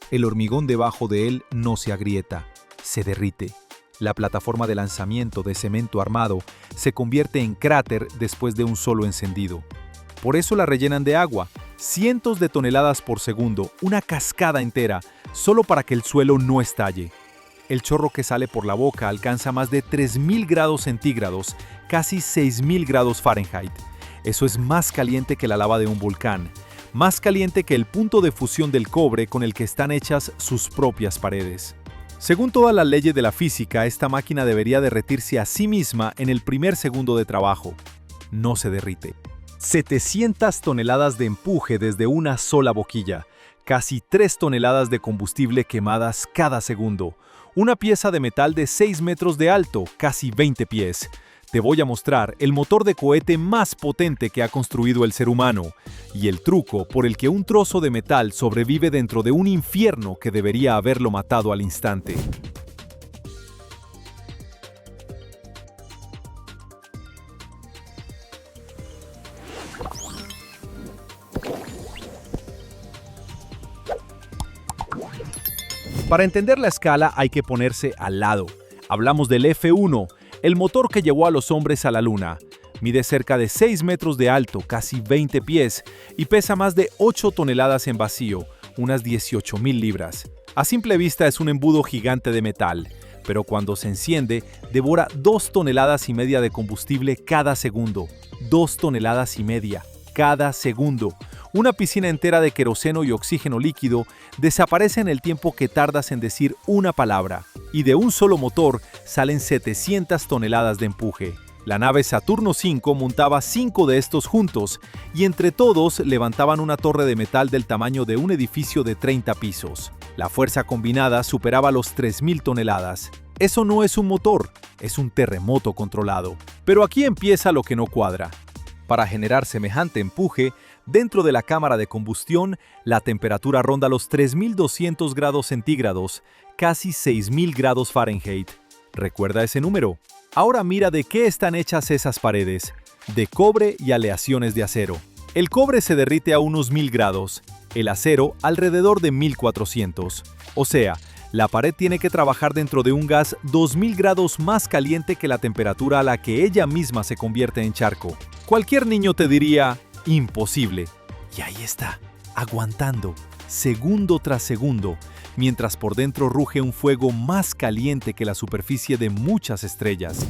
El hormigón debajo de él no se agrieta, se derrite. La plataforma de lanzamiento de cemento armado se convierte en cráter después de un solo encendido. Por eso la rellenan de agua, cientos de toneladas por segundo, una cascada entera, solo para que el suelo no estalle. El chorro que sale por la boca alcanza más de 3.000 grados centígrados, casi 6.000 grados Fahrenheit. Eso es más caliente que la lava de un volcán, más caliente que el punto de fusión del cobre con el que están hechas sus propias paredes. Según todas las leyes de la física, esta máquina debería derretirse a sí misma en el primer segundo de trabajo. No se derrite. 700 toneladas de empuje desde una sola boquilla, casi 3 toneladas de combustible quemadas cada segundo, una pieza de metal de 6 metros de alto, casi 20 pies. Te voy a mostrar el motor de cohete más potente que ha construido el ser humano y el truco por el que un trozo de metal sobrevive dentro de un infierno que debería haberlo matado al instante. Para entender la escala hay que ponerse al lado. Hablamos del F-1, el motor que llevó a los hombres a la Luna. Mide cerca de 6 metros de alto, casi 20 pies, y pesa más de 8 toneladas en vacío, unas 18.000 libras. A simple vista es un embudo gigante de metal, pero cuando se enciende, devora 2 toneladas y media de combustible cada segundo. 2 toneladas y media cada segundo. Una piscina entera de queroseno y oxígeno líquido desaparece en el tiempo que tardas en decir una palabra, y de un solo motor salen 700 toneladas de empuje. La nave Saturno V montaba 5 de estos juntos, y entre todos levantaban una torre de metal del tamaño de un edificio de 30 pisos. La fuerza combinada superaba los 3.000 toneladas. Eso no es un motor, es un terremoto controlado. Pero aquí empieza lo que no cuadra. Para generar semejante empuje, dentro de la cámara de combustión, la temperatura ronda los 3.200 grados centígrados, casi 6.000 grados Fahrenheit. ¿Recuerda ese número? Ahora mira de qué están hechas esas paredes, de cobre y aleaciones de acero. El cobre se derrite a unos 1.000 grados, el acero alrededor de 1.400. O sea, la pared tiene que trabajar dentro de un gas 2.000 grados más caliente que la temperatura a la que ella misma se convierte en charco. Cualquier niño te diría, imposible. Y ahí está, aguantando, segundo tras segundo, mientras por dentro ruge un fuego más caliente que la superficie de muchas estrellas.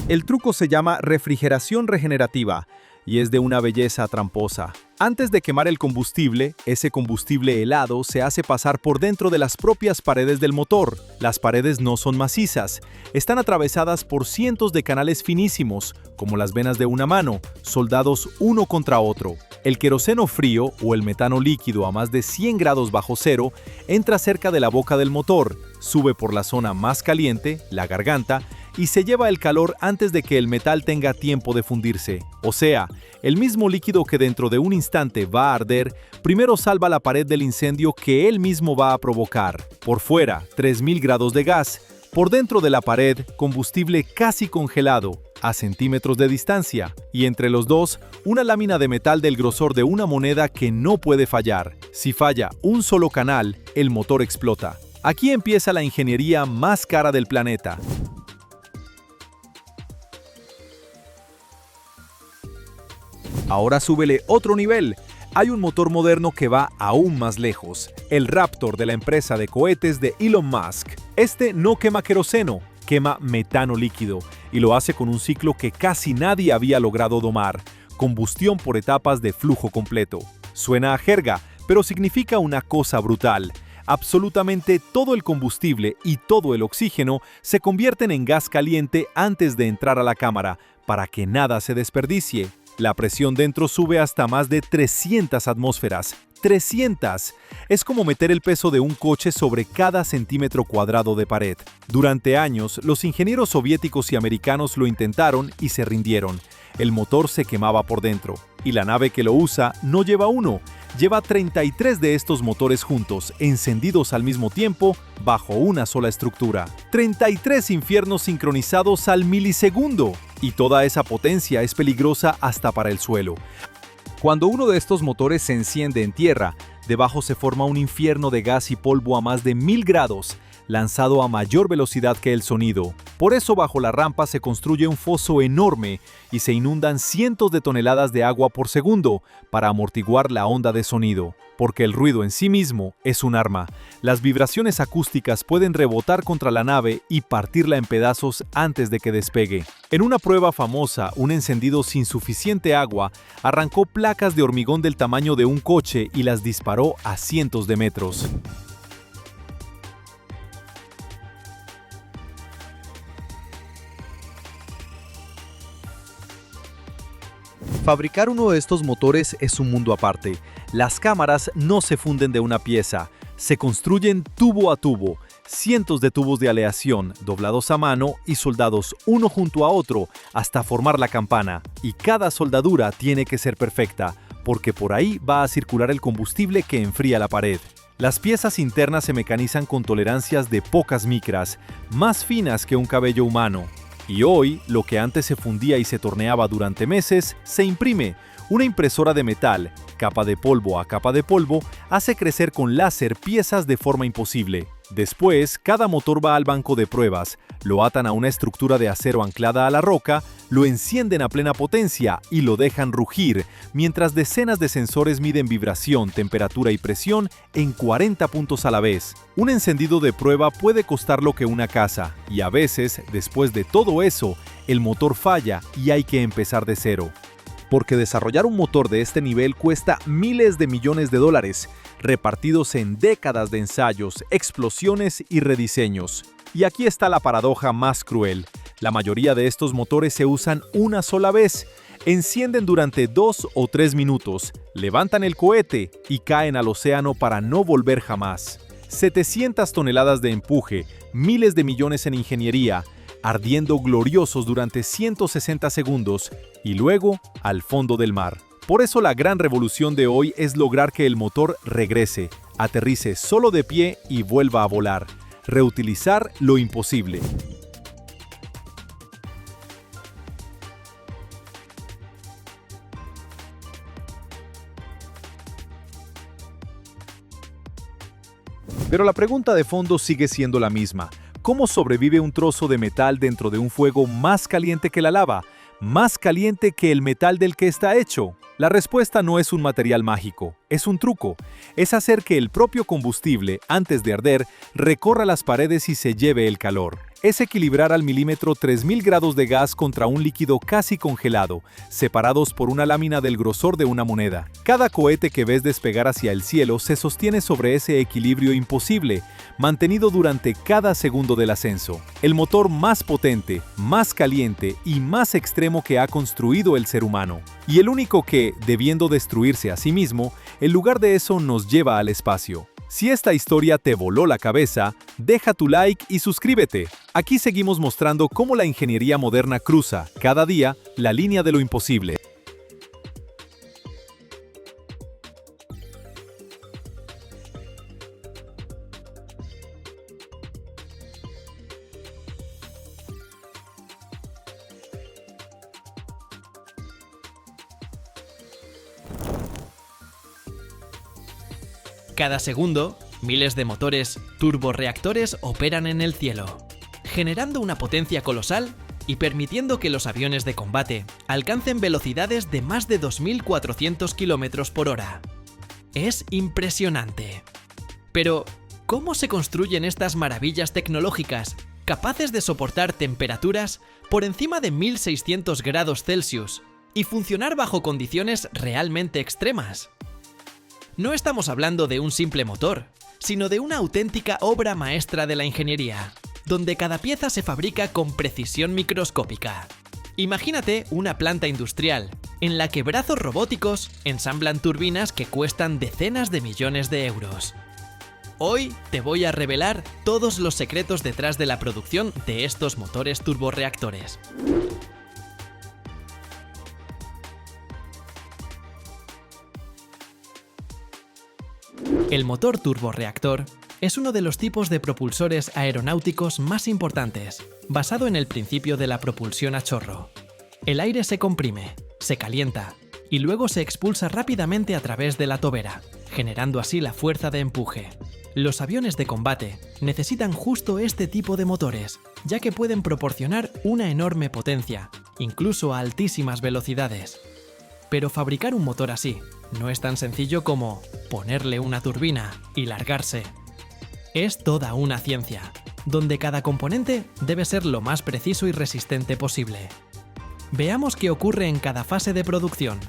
El truco se llama refrigeración regenerativa y es de una belleza tramposa. Antes de quemar el combustible, ese combustible helado se hace pasar por dentro de las propias paredes del motor. Las paredes no son macizas, están atravesadas por cientos de canales finísimos, como las venas de una mano, soldados uno contra otro. El queroseno frío o el metano líquido a más de 100 grados bajo cero entra cerca de la boca del motor, sube por la zona más caliente, la garganta, y se lleva el calor antes de que el metal tenga tiempo de fundirse. O sea, el mismo líquido que dentro de un instante va a arder, primero salva la pared del incendio que él mismo va a provocar. Por fuera, 3.000 grados de gas. Por dentro de la pared, combustible casi congelado, a centímetros de distancia. Y entre los dos, una lámina de metal del grosor de una moneda que no puede fallar. Si falla un solo canal, el motor explota. Aquí empieza la ingeniería más cara del planeta. Ahora súbele otro nivel. Hay un motor moderno que va aún más lejos. El Raptor de la empresa de cohetes de Elon Musk. Este no quema queroseno, quema metano líquido. Y lo hace con un ciclo que casi nadie había logrado domar. Combustión por etapas de flujo completo. Suena a jerga, pero significa una cosa brutal. Absolutamente todo el combustible y todo el oxígeno se convierten en gas caliente antes de entrar a la cámara, para que nada se desperdicie. La presión dentro sube hasta más de 300 atmósferas. ¡300! Es como meter el peso de un coche sobre cada centímetro cuadrado de pared. Durante años, los ingenieros soviéticos y americanos lo intentaron y se rindieron. El motor se quemaba por dentro. Y la nave que lo usa no lleva uno, lleva 33 de estos motores juntos, encendidos al mismo tiempo, bajo una sola estructura. 33 infiernos sincronizados al milisegundo. Y toda esa potencia es peligrosa hasta para el suelo. Cuando uno de estos motores se enciende en tierra, debajo se forma un infierno de gas y polvo a más de 1000 grados, lanzado a mayor velocidad que el sonido. Por eso bajo la rampa se construye un foso enorme y se inundan cientos de toneladas de agua por segundo para amortiguar la onda de sonido, porque el ruido en sí mismo es un arma. Las vibraciones acústicas pueden rebotar contra la nave y partirla en pedazos antes de que despegue. En una prueba famosa, un encendido sin suficiente agua arrancó placas de hormigón del tamaño de un coche y las disparó a cientos de metros. Fabricar uno de estos motores es un mundo aparte. Las cámaras no se funden de una pieza, se construyen tubo a tubo, cientos de tubos de aleación doblados a mano y soldados uno junto a otro hasta formar la campana. Y cada soldadura tiene que ser perfecta, porque por ahí va a circular el combustible que enfría la pared. Las piezas internas se mecanizan con tolerancias de pocas micras, más finas que un cabello humano. Y hoy, lo que antes se fundía y se torneaba durante meses, se imprime. Una impresora de metal, capa de polvo a capa de polvo, hace crecer con láser piezas de forma imposible. Después, cada motor va al banco de pruebas, lo atan a una estructura de acero anclada a la roca, lo encienden a plena potencia y lo dejan rugir, mientras decenas de sensores miden vibración, temperatura y presión en 40 puntos a la vez. Un encendido de prueba puede costar lo que una casa, y a veces, después de todo eso, el motor falla y hay que empezar de cero. Porque desarrollar un motor de este nivel cuesta miles de millones de dólares, repartidos en décadas de ensayos, explosiones y rediseños. Y aquí está la paradoja más cruel. La mayoría de estos motores se usan una sola vez, encienden durante 2 o 3 minutos, levantan el cohete y caen al océano para no volver jamás. 700 toneladas de empuje, miles de millones en ingeniería, ardiendo gloriosos durante 160 segundos y luego al fondo del mar. Por eso la gran revolución de hoy es lograr que el motor regrese, aterrice solo de pie y vuelva a volar. Reutilizar lo imposible. Pero la pregunta de fondo sigue siendo la misma. ¿Cómo sobrevive un trozo de metal dentro de un fuego más caliente que la lava? ¿Más caliente que el metal del que está hecho? La respuesta no es un material mágico, es un truco. Es hacer que el propio combustible, antes de arder, recorra las paredes y se lleve el calor. Es equilibrar al milímetro 3000 grados de gas contra un líquido casi congelado, separados por una lámina del grosor de una moneda. Cada cohete que ves despegar hacia el cielo se sostiene sobre ese equilibrio imposible, mantenido durante cada segundo del ascenso. El motor más potente, más caliente y más extremo que ha construido el ser humano. Y el único que, debiendo destruirse a sí mismo, en lugar de eso nos lleva al espacio. Si esta historia te voló la cabeza, deja tu like y suscríbete. Aquí seguimos mostrando cómo la ingeniería moderna cruza, cada día, la línea de lo imposible. Cada segundo, miles de motores turborreactores operan en el cielo, generando una potencia colosal y permitiendo que los aviones de combate alcancen velocidades de más de 2400 km por hora. Es impresionante. Pero, ¿cómo se construyen estas maravillas tecnológicas capaces de soportar temperaturas por encima de 1600 grados Celsius y funcionar bajo condiciones realmente extremas? No estamos hablando de un simple motor, sino de una auténtica obra maestra de la ingeniería, donde cada pieza se fabrica con precisión microscópica. Imagínate una planta industrial, en la que brazos robóticos ensamblan turbinas que cuestan decenas de millones de euros. Hoy te voy a revelar todos los secretos detrás de la producción de estos motores turborreactores. El motor turborreactor es uno de los tipos de propulsores aeronáuticos más importantes, basado en el principio de la propulsión a chorro. El aire se comprime, se calienta y luego se expulsa rápidamente a través de la tobera, generando así la fuerza de empuje. Los aviones de combate necesitan justo este tipo de motores, ya que pueden proporcionar una enorme potencia, incluso a altísimas velocidades. Pero fabricar un motor así no es tan sencillo como ponerle una turbina y largarse. Es toda una ciencia, donde cada componente debe ser lo más preciso y resistente posible. Veamos qué ocurre en cada fase de producción.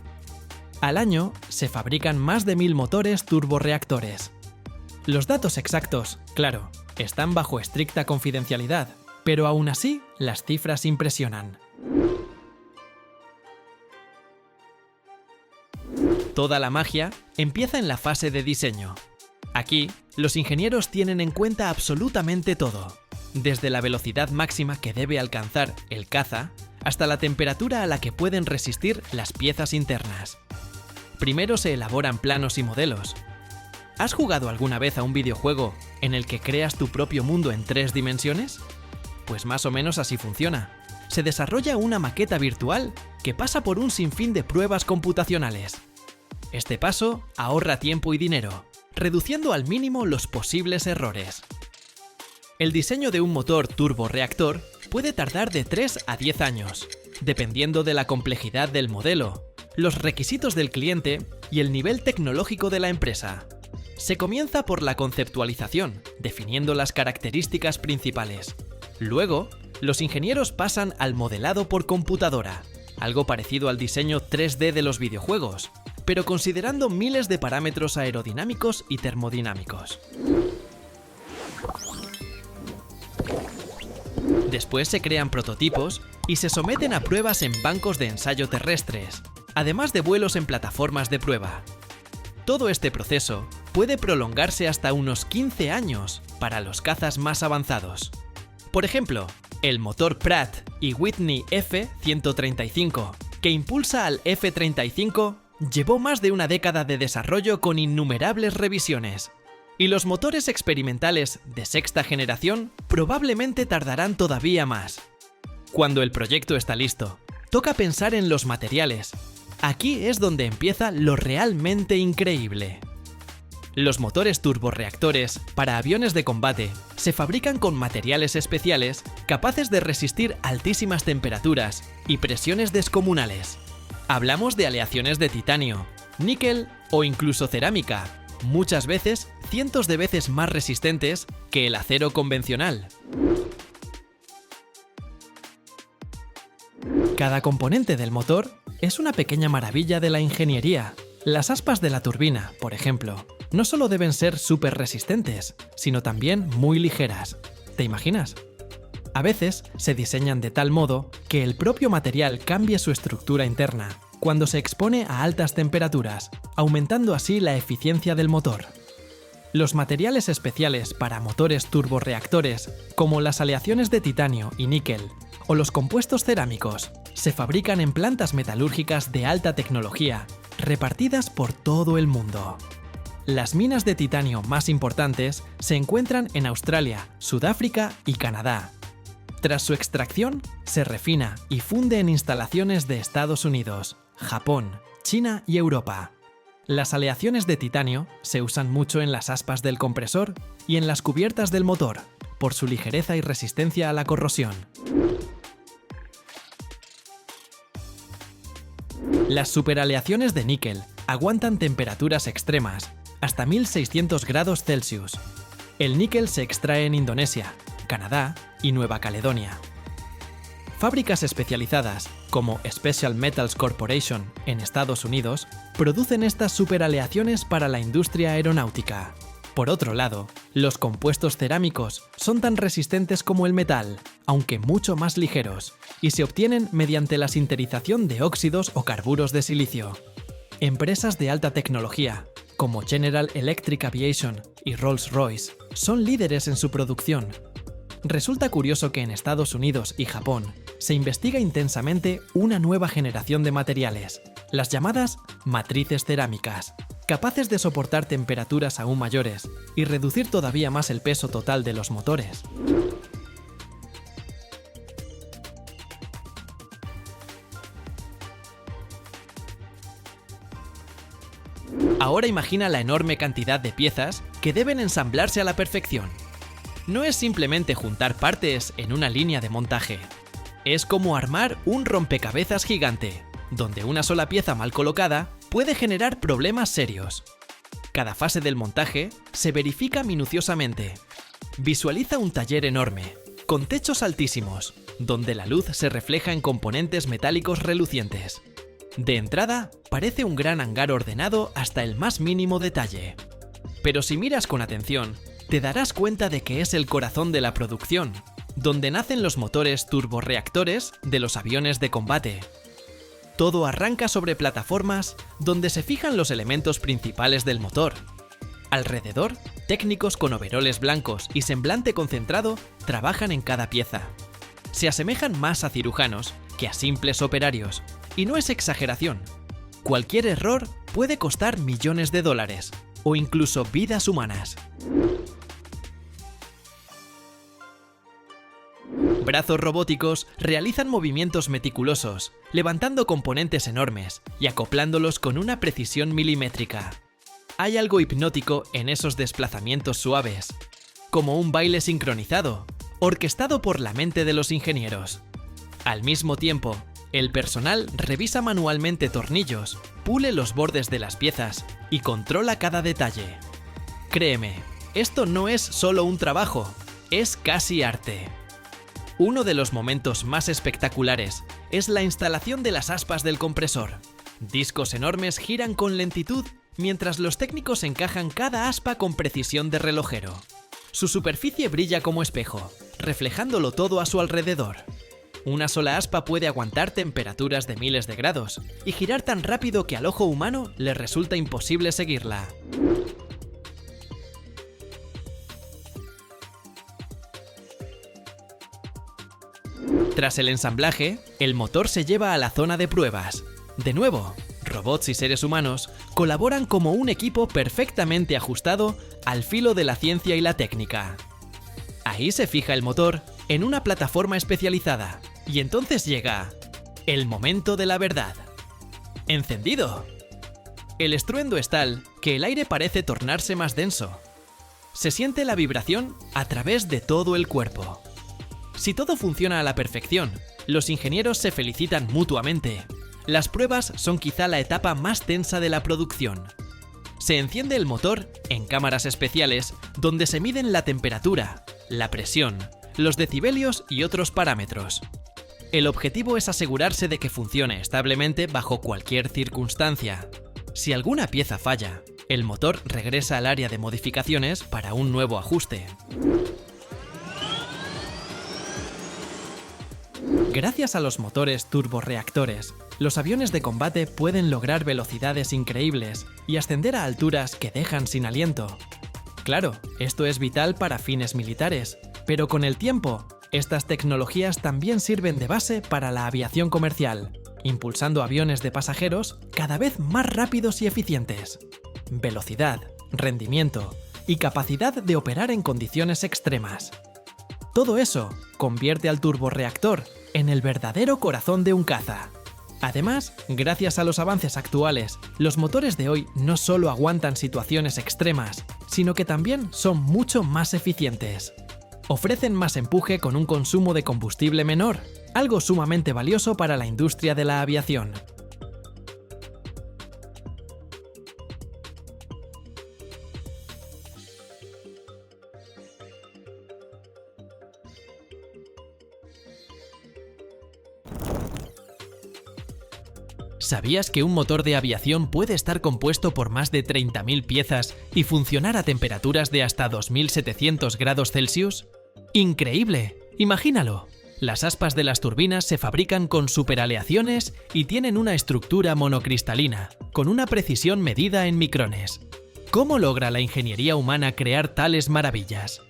Al año se fabrican más de 1000 motores turborreactores. Los datos exactos, claro, están bajo estricta confidencialidad, pero aún así las cifras impresionan. Toda la magia empieza en la fase de diseño. Aquí, los ingenieros tienen en cuenta absolutamente todo, desde la velocidad máxima que debe alcanzar el caza hasta la temperatura a la que pueden resistir las piezas internas. Primero se elaboran planos y modelos. ¿Has jugado alguna vez a un videojuego en el que creas tu propio mundo en 3 dimensiones? Pues más o menos así funciona. Se desarrolla una maqueta virtual que pasa por un sinfín de pruebas computacionales. Este paso ahorra tiempo y dinero, reduciendo al mínimo los posibles errores. El diseño de un motor turborreactor puede tardar de 3 a 10 años, dependiendo de la complejidad del modelo, los requisitos del cliente y el nivel tecnológico de la empresa. Se comienza por la conceptualización, definiendo las características principales. Luego, los ingenieros pasan al modelado por computadora, algo parecido al diseño 3D de los videojuegos, pero considerando miles de parámetros aerodinámicos y termodinámicos. Después se crean prototipos y se someten a pruebas en bancos de ensayo terrestres, además de vuelos en plataformas de prueba. Todo este proceso puede prolongarse hasta unos 15 años para los cazas más avanzados. Por ejemplo, el motor Pratt y Whitney F-135, que impulsa al F-35, llevó más de una década de desarrollo con innumerables revisiones. Y los motores experimentales de sexta generación probablemente tardarán todavía más. Cuando el proyecto está listo, toca pensar en los materiales. Aquí es donde empieza lo realmente increíble. Los motores turborreactores para aviones de combate se fabrican con materiales especiales capaces de resistir altísimas temperaturas y presiones descomunales. Hablamos de aleaciones de titanio, níquel o incluso cerámica, muchas veces cientos de veces más resistentes que el acero convencional. Cada componente del motor es una pequeña maravilla de la ingeniería. Las aspas de la turbina, por ejemplo, no solo deben ser súper resistentes, sino también muy ligeras. ¿Te imaginas? A veces se diseñan de tal modo que el propio material cambie su estructura interna cuando se expone a altas temperaturas, aumentando así la eficiencia del motor. Los materiales especiales para motores turborreactores, como las aleaciones de titanio y níquel, o los compuestos cerámicos, se fabrican en plantas metalúrgicas de alta tecnología, repartidas por todo el mundo. Las minas de titanio más importantes se encuentran en Australia, Sudáfrica y Canadá. Tras su extracción, se refina y funde en instalaciones de Estados Unidos, Japón, China y Europa. Las aleaciones de titanio se usan mucho en las aspas del compresor y en las cubiertas del motor, por su ligereza y resistencia a la corrosión. Las superaleaciones de níquel aguantan temperaturas extremas, hasta 1600 grados Celsius. El níquel se extrae en Indonesia, Canadá y Nueva Caledonia. Fábricas especializadas, como Special Metals Corporation en Estados Unidos, producen estas superaleaciones para la industria aeronáutica. Por otro lado, los compuestos cerámicos son tan resistentes como el metal, aunque mucho más ligeros, y se obtienen mediante la sinterización de óxidos o carburos de silicio. Empresas de alta tecnología, como General Electric Aviation y Rolls-Royce, son líderes en su producción. Resulta curioso que en Estados Unidos y Japón se investiga intensamente una nueva generación de materiales, las llamadas matrices cerámicas, capaces de soportar temperaturas aún mayores y reducir todavía más el peso total de los motores. Ahora imagina la enorme cantidad de piezas que deben ensamblarse a la perfección. No es simplemente juntar partes en una línea de montaje. Es como armar un rompecabezas gigante, donde una sola pieza mal colocada puede generar problemas serios. Cada fase del montaje se verifica minuciosamente. Visualiza un taller enorme, con techos altísimos, donde la luz se refleja en componentes metálicos relucientes. De entrada, parece un gran hangar ordenado hasta el más mínimo detalle. Pero si miras con atención, te darás cuenta de que es el corazón de la producción, donde nacen los motores turborreactores de los aviones de combate. Todo arranca sobre plataformas donde se fijan los elementos principales del motor. Alrededor, técnicos con overoles blancos y semblante concentrado trabajan en cada pieza. Se asemejan más a cirujanos que a simples operarios, y no es exageración. Cualquier error puede costar millones de dólares, o incluso vidas humanas. Brazos robóticos realizan movimientos meticulosos, levantando componentes enormes y acoplándolos con una precisión milimétrica. Hay algo hipnótico en esos desplazamientos suaves, como un baile sincronizado, orquestado por la mente de los ingenieros. Al mismo tiempo, el personal revisa manualmente tornillos, pule los bordes de las piezas y controla cada detalle. Créeme, esto no es solo un trabajo, es casi arte. Uno de los momentos más espectaculares es la instalación de las aspas del compresor. Discos enormes giran con lentitud mientras los técnicos encajan cada aspa con precisión de relojero. Su superficie brilla como espejo, reflejándolo todo a su alrededor. Una sola aspa puede aguantar temperaturas de miles de grados y girar tan rápido que al ojo humano le resulta imposible seguirla. Tras el ensamblaje, el motor se lleva a la zona de pruebas. De nuevo, robots y seres humanos colaboran como un equipo perfectamente ajustado al filo de la ciencia y la técnica. Ahí se fija el motor en una plataforma especializada y entonces llega el momento de la verdad. ¡Encendido! El estruendo es tal que el aire parece tornarse más denso. Se siente la vibración a través de todo el cuerpo. Si todo funciona a la perfección, los ingenieros se felicitan mutuamente. Las pruebas son quizá la etapa más tensa de la producción. Se enciende el motor en cámaras especiales donde se miden la temperatura, la presión, los decibelios y otros parámetros. El objetivo es asegurarse de que funcione establemente bajo cualquier circunstancia. Si alguna pieza falla, el motor regresa al área de modificaciones para un nuevo ajuste. Gracias a los motores turborreactores, los aviones de combate pueden lograr velocidades increíbles y ascender a alturas que dejan sin aliento. Claro, esto es vital para fines militares, pero con el tiempo, estas tecnologías también sirven de base para la aviación comercial, impulsando aviones de pasajeros cada vez más rápidos y eficientes. Velocidad, rendimiento y capacidad de operar en condiciones extremas. Todo eso convierte al turborreactor en el verdadero corazón de un caza. Además, gracias a los avances actuales, los motores de hoy no solo aguantan situaciones extremas, sino que también son mucho más eficientes. Ofrecen más empuje con un consumo de combustible menor, algo sumamente valioso para la industria de la aviación. ¿Sabías que un motor de aviación puede estar compuesto por más de 30.000 piezas y funcionar a temperaturas de hasta 2.700 grados Celsius? ¡Increíble! Imagínalo. Las aspas de las turbinas se fabrican con superaleaciones y tienen una estructura monocristalina, con una precisión medida en micrones. ¿Cómo logra la ingeniería humana crear tales maravillas?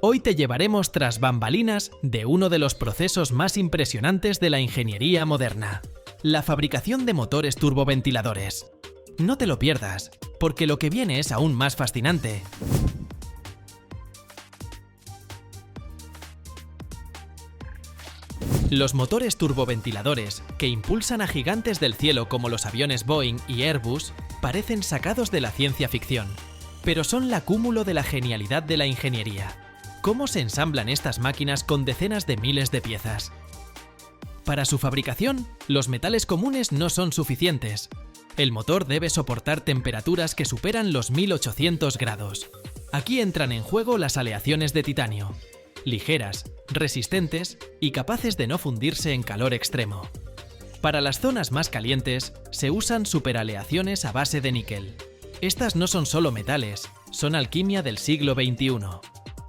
Hoy te llevaremos tras bambalinas de uno de los procesos más impresionantes de la ingeniería moderna: la fabricación de motores turboventiladores. No te lo pierdas, porque lo que viene es aún más fascinante. Los motores turboventiladores, que impulsan a gigantes del cielo como los aviones Boeing y Airbus, parecen sacados de la ciencia ficción, pero son la cúmulo de la genialidad de la ingeniería. ¿Cómo se ensamblan estas máquinas con decenas de miles de piezas? Para su fabricación, los metales comunes no son suficientes. El motor debe soportar temperaturas que superan los 1800 grados. Aquí entran en juego las aleaciones de titanio, ligeras, resistentes y capaces de no fundirse en calor extremo. Para las zonas más calientes, se usan superaleaciones a base de níquel. Estas no son solo metales, son alquimia del siglo XXI.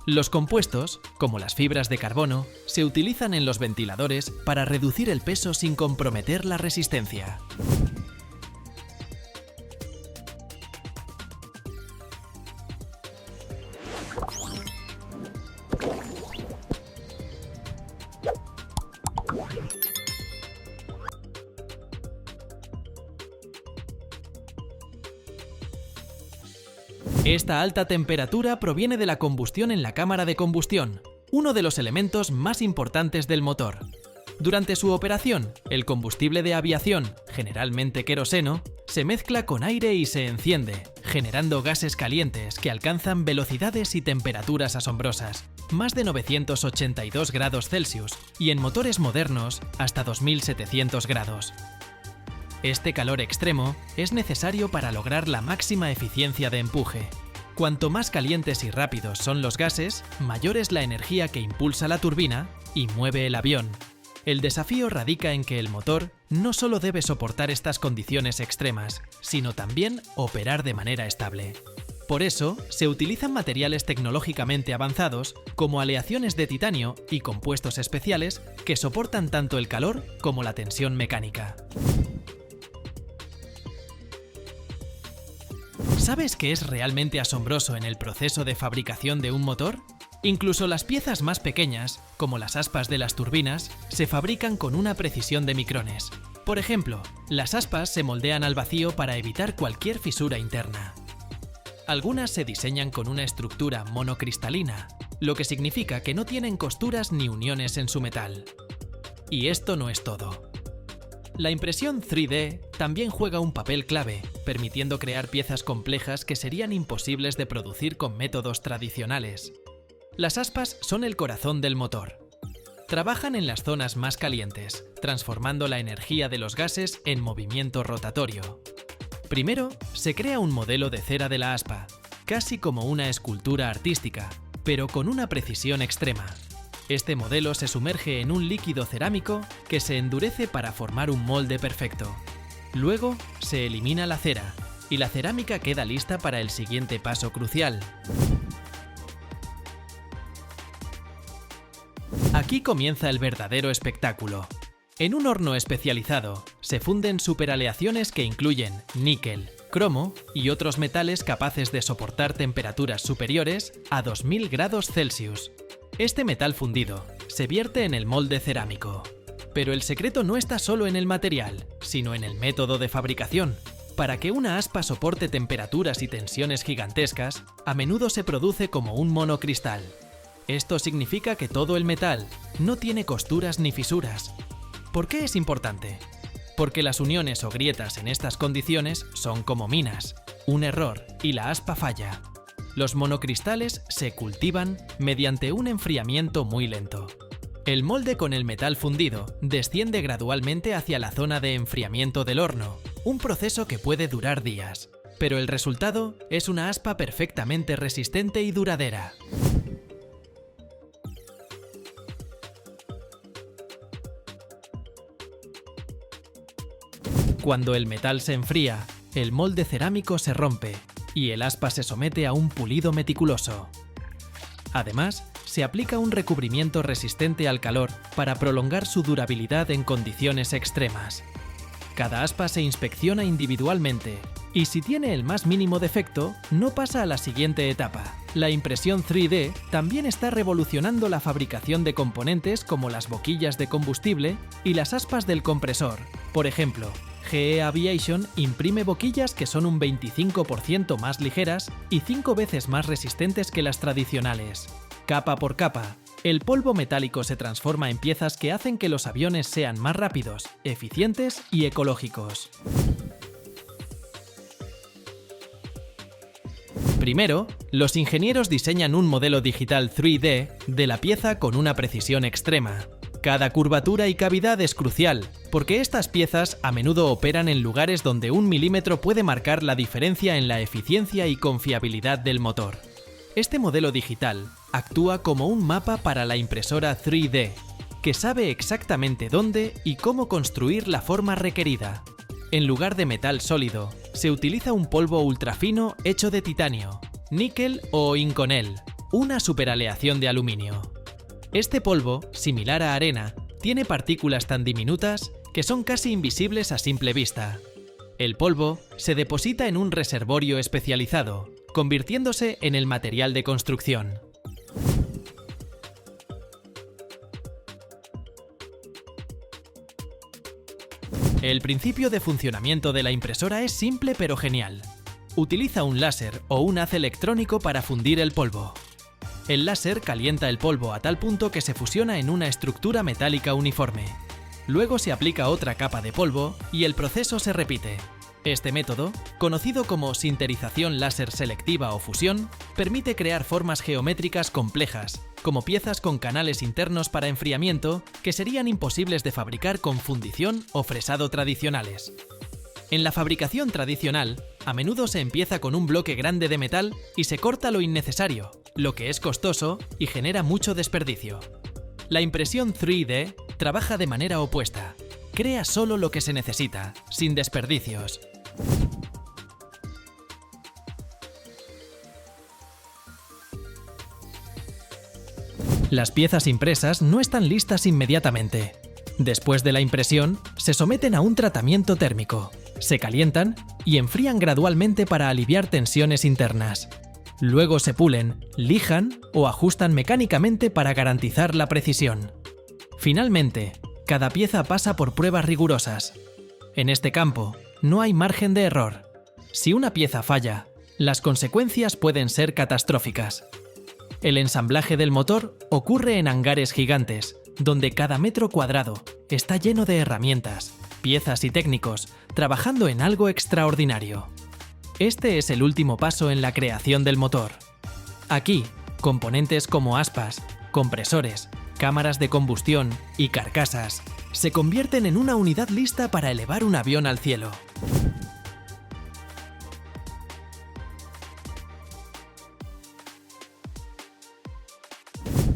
Los compuestos, como las fibras de carbono, se utilizan en los ventiladores para reducir el peso sin comprometer la resistencia. Esta alta temperatura proviene de la combustión en la cámara de combustión, uno de los elementos más importantes del motor. Durante su operación, el combustible de aviación, generalmente queroseno, se mezcla con aire y se enciende, generando gases calientes que alcanzan velocidades y temperaturas asombrosas, más de 982 grados Celsius, y en motores modernos hasta 2700 grados. Este calor extremo es necesario para lograr la máxima eficiencia de empuje. Cuanto más calientes y rápidos son los gases, mayor es la energía que impulsa la turbina y mueve el avión. El desafío radica en que el motor no solo debe soportar estas condiciones extremas, sino también operar de manera estable. Por eso, se utilizan materiales tecnológicamente avanzados como aleaciones de titanio y compuestos especiales que soportan tanto el calor como la tensión mecánica. ¿Sabes qué es realmente asombroso en el proceso de fabricación de un motor? Incluso las piezas más pequeñas, como las aspas de las turbinas, se fabrican con una precisión de micrones. Por ejemplo, las aspas se moldean al vacío para evitar cualquier fisura interna. Algunas se diseñan con una estructura monocristalina, lo que significa que no tienen costuras ni uniones en su metal. Y esto no es todo. La impresión 3D también juega un papel clave, permitiendo crear piezas complejas que serían imposibles de producir con métodos tradicionales. Las aspas son el corazón del motor. Trabajan en las zonas más calientes, transformando la energía de los gases en movimiento rotatorio. Primero, se crea un modelo de cera de la aspa, casi como una escultura artística, pero con una precisión extrema. Este modelo se sumerge en un líquido cerámico que se endurece para formar un molde perfecto. Luego, se elimina la cera, y la cerámica queda lista para el siguiente paso crucial. Aquí comienza el verdadero espectáculo. En un horno especializado, se funden superaleaciones que incluyen níquel, cromo y otros metales capaces de soportar temperaturas superiores a 2000 grados Celsius. Este metal fundido se vierte en el molde cerámico. Pero el secreto no está solo en el material, sino en el método de fabricación. Para que una aspa soporte temperaturas y tensiones gigantescas, a menudo se produce como un monocristal. Esto significa que todo el metal no tiene costuras ni fisuras. ¿Por qué es importante? Porque las uniones o grietas en estas condiciones son como minas, un error y la aspa falla. Los monocristales se cultivan mediante un enfriamiento muy lento. El molde con el metal fundido desciende gradualmente hacia la zona de enfriamiento del horno, un proceso que puede durar días, pero el resultado es una aspa perfectamente resistente y duradera. Cuando el metal se enfría, el molde cerámico se rompe y el aspa se somete a un pulido meticuloso. Además, se aplica un recubrimiento resistente al calor para prolongar su durabilidad en condiciones extremas. Cada aspa se inspecciona individualmente y si tiene el más mínimo defecto, no pasa a la siguiente etapa. La impresión 3D también está revolucionando la fabricación de componentes como las boquillas de combustible y las aspas del compresor. Por ejemplo, GE Aviation imprime boquillas que son un 25% más ligeras y 5 veces más resistentes que las tradicionales. Capa por capa, El polvo metálico se transforma en piezas que hacen que los aviones sean más rápidos, eficientes y ecológicos. Primero, los ingenieros diseñan un modelo digital 3D de la pieza con una precisión extrema. Cada curvatura y cavidad es crucial, porque estas piezas a menudo operan en lugares donde 1 milímetro puede marcar la diferencia en la eficiencia y confiabilidad del motor. Este modelo digital actúa como un mapa para la impresora 3D, que sabe exactamente dónde y cómo construir la forma requerida. En lugar de metal sólido, se utiliza un polvo ultrafino hecho de titanio, níquel o inconel, una superaleación de aluminio. Este polvo, similar a arena, tiene partículas tan diminutas que son casi invisibles a simple vista. El polvo se deposita en un reservorio especializado, convirtiéndose en el material de construcción. El principio de funcionamiento de la impresora es simple pero genial. Utiliza un láser o un haz electrónico para fundir el polvo. El láser calienta el polvo a tal punto que se fusiona en una estructura metálica uniforme. Luego se aplica otra capa de polvo y el proceso se repite. Este método, conocido como sinterización láser selectiva o fusión, permite crear formas geométricas complejas, como piezas con canales internos para enfriamiento que serían imposibles de fabricar con fundición o fresado tradicionales. En la fabricación tradicional, a menudo se empieza con un bloque grande de metal y se corta lo innecesario, lo que es costoso y genera mucho desperdicio. La impresión 3D trabaja de manera opuesta. Crea solo lo que se necesita, sin desperdicios. Las piezas impresas no están listas inmediatamente. Después de la impresión, se someten a un tratamiento térmico, se calientan y enfrían gradualmente para aliviar tensiones internas. Luego se pulen, lijan o ajustan mecánicamente para garantizar la precisión. Finalmente, cada pieza pasa por pruebas rigurosas. En este campo, no hay margen de error. Si una pieza falla, las consecuencias pueden ser catastróficas. El ensamblaje del motor ocurre en hangares gigantes, donde cada metro cuadrado está lleno de herramientas, piezas y técnicos trabajando en algo extraordinario. Este es el último paso en la creación del motor. Aquí, componentes como aspas, compresores, cámaras de combustión y carcasas se convierten en una unidad lista para elevar un avión al cielo.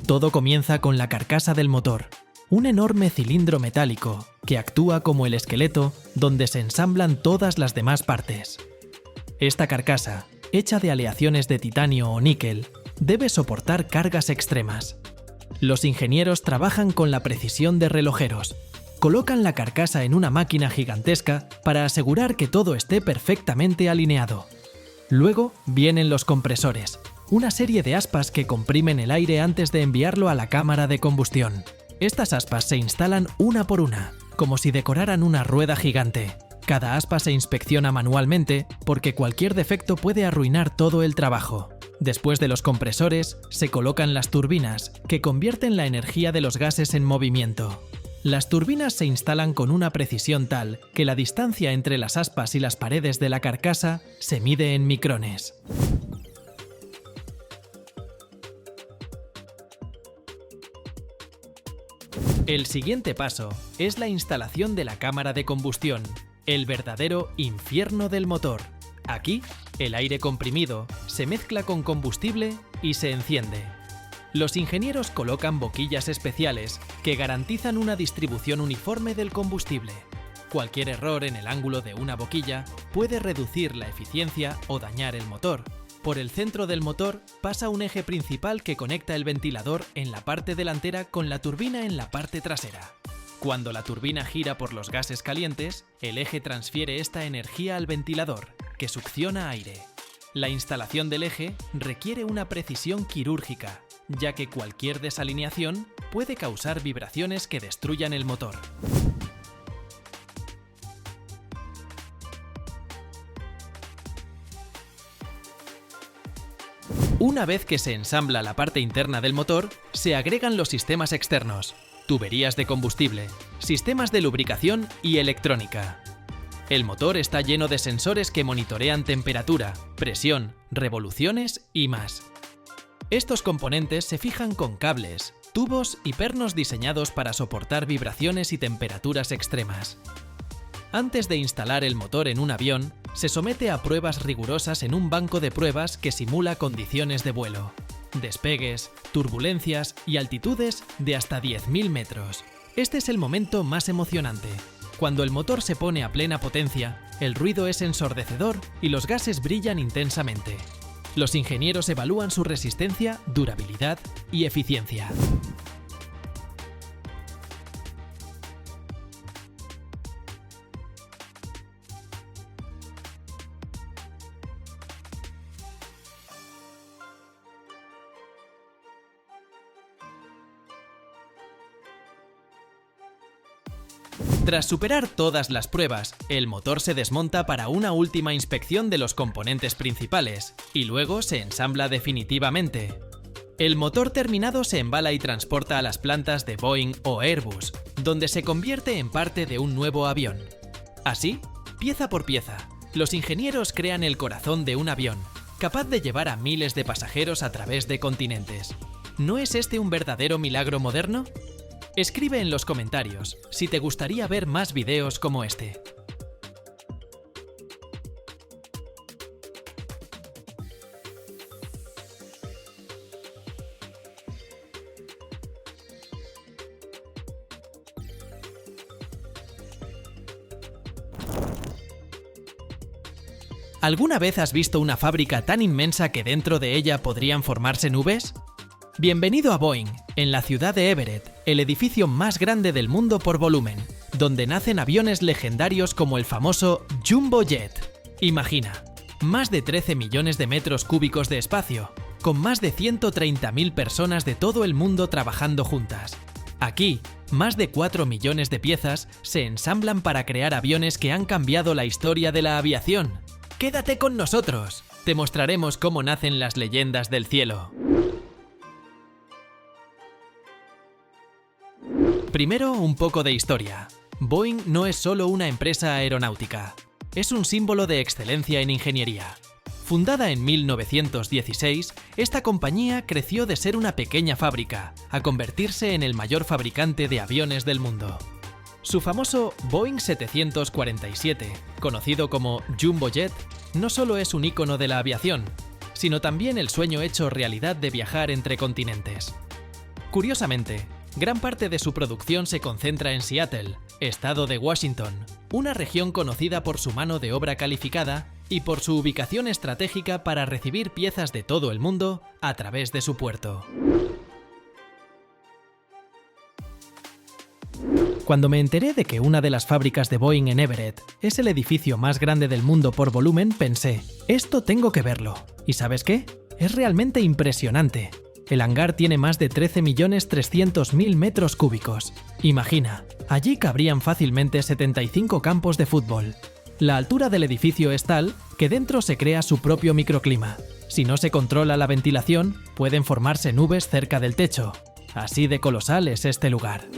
Todo comienza con la carcasa del motor, un enorme cilindro metálico que actúa como el esqueleto donde se ensamblan todas las demás partes. Esta carcasa, hecha de aleaciones de titanio o níquel, debe soportar cargas extremas. Los ingenieros trabajan con la precisión de relojeros. Colocan la carcasa en una máquina gigantesca para asegurar que todo esté perfectamente alineado. Luego vienen los compresores, una serie de aspas que comprimen el aire antes de enviarlo a la cámara de combustión. Estas aspas se instalan una por una, como si decoraran una rueda gigante. Cada aspa se inspecciona manualmente porque cualquier defecto puede arruinar todo el trabajo. Después de los compresores, se colocan las turbinas, que convierten la energía de los gases en movimiento. Las turbinas se instalan con una precisión tal que la distancia entre las aspas y las paredes de la carcasa se mide en micrones. El siguiente paso es la instalación de la cámara de combustión, el verdadero infierno del motor. Aquí, el aire comprimido se mezcla con combustible y se enciende. Los ingenieros colocan boquillas especiales que garantizan una distribución uniforme del combustible. Cualquier error en el ángulo de una boquilla puede reducir la eficiencia o dañar el motor. Por el centro del motor pasa un eje principal que conecta el ventilador en la parte delantera con la turbina en la parte trasera. Cuando la turbina gira por los gases calientes, el eje transfiere esta energía al ventilador, que succiona aire. La instalación del eje requiere una precisión quirúrgica, ya que cualquier desalineación puede causar vibraciones que destruyan el motor. Una vez que se ensambla la parte interna del motor, se agregan los sistemas externos, tuberías de combustible, sistemas de lubricación y electrónica. El motor está lleno de sensores que monitorean temperatura, presión, revoluciones y más. Estos componentes se fijan con cables, tubos y pernos diseñados para soportar vibraciones y temperaturas extremas. Antes de instalar el motor en un avión, se somete a pruebas rigurosas en un banco de pruebas que simula condiciones de vuelo, despegues, turbulencias y altitudes de hasta 10.000 metros. Este es el momento más emocionante. Cuando el motor se pone a plena potencia, el ruido es ensordecedor y los gases brillan intensamente. Los ingenieros evalúan su resistencia, durabilidad y eficiencia. Tras superar todas las pruebas, el motor se desmonta para una última inspección de los componentes principales y luego se ensambla definitivamente. El motor terminado se embala y transporta a las plantas de Boeing o Airbus, donde se convierte en parte de un nuevo avión. Así, pieza por pieza, los ingenieros crean el corazón de un avión, capaz de llevar a miles de pasajeros a través de continentes. ¿No es este un verdadero milagro moderno? Escribe en los comentarios si te gustaría ver más videos como este. ¿Alguna vez has visto una fábrica tan inmensa que dentro de ella podrían formarse nubes? Bienvenido a Boeing, en la ciudad de Everett, el edificio más grande del mundo por volumen, donde nacen aviones legendarios como el famoso Jumbo Jet. Imagina, más de 13 millones de metros cúbicos de espacio, con más de 130.000 personas de todo el mundo trabajando juntas. Aquí, más de 4 millones de piezas se ensamblan para crear aviones que han cambiado la historia de la aviación. ¡Quédate con nosotros! Te mostraremos cómo nacen las leyendas del cielo. Primero, un poco de historia. Boeing no es solo una empresa aeronáutica, es un símbolo de excelencia en ingeniería. Fundada en 1916, esta compañía creció de ser una pequeña fábrica a convertirse en el mayor fabricante de aviones del mundo. Su famoso Boeing 747, conocido como Jumbo Jet, no solo es un ícono de la aviación, sino también el sueño hecho realidad de viajar entre continentes. Curiosamente, gran parte de su producción se concentra en Seattle, estado de Washington, una región conocida por su mano de obra calificada y por su ubicación estratégica para recibir piezas de todo el mundo a través de su puerto. Cuando me enteré de que una de las fábricas de Boeing en Everett es el edificio más grande del mundo por volumen, pensé, esto tengo que verlo. ¿Y sabes qué? Es realmente impresionante. El hangar tiene más de 13.300.000 metros cúbicos. Imagina, allí cabrían fácilmente 75 campos de fútbol. La altura del edificio es tal que dentro se crea su propio microclima. Si no se controla la ventilación, pueden formarse nubes cerca del techo. Así de colosal es este lugar.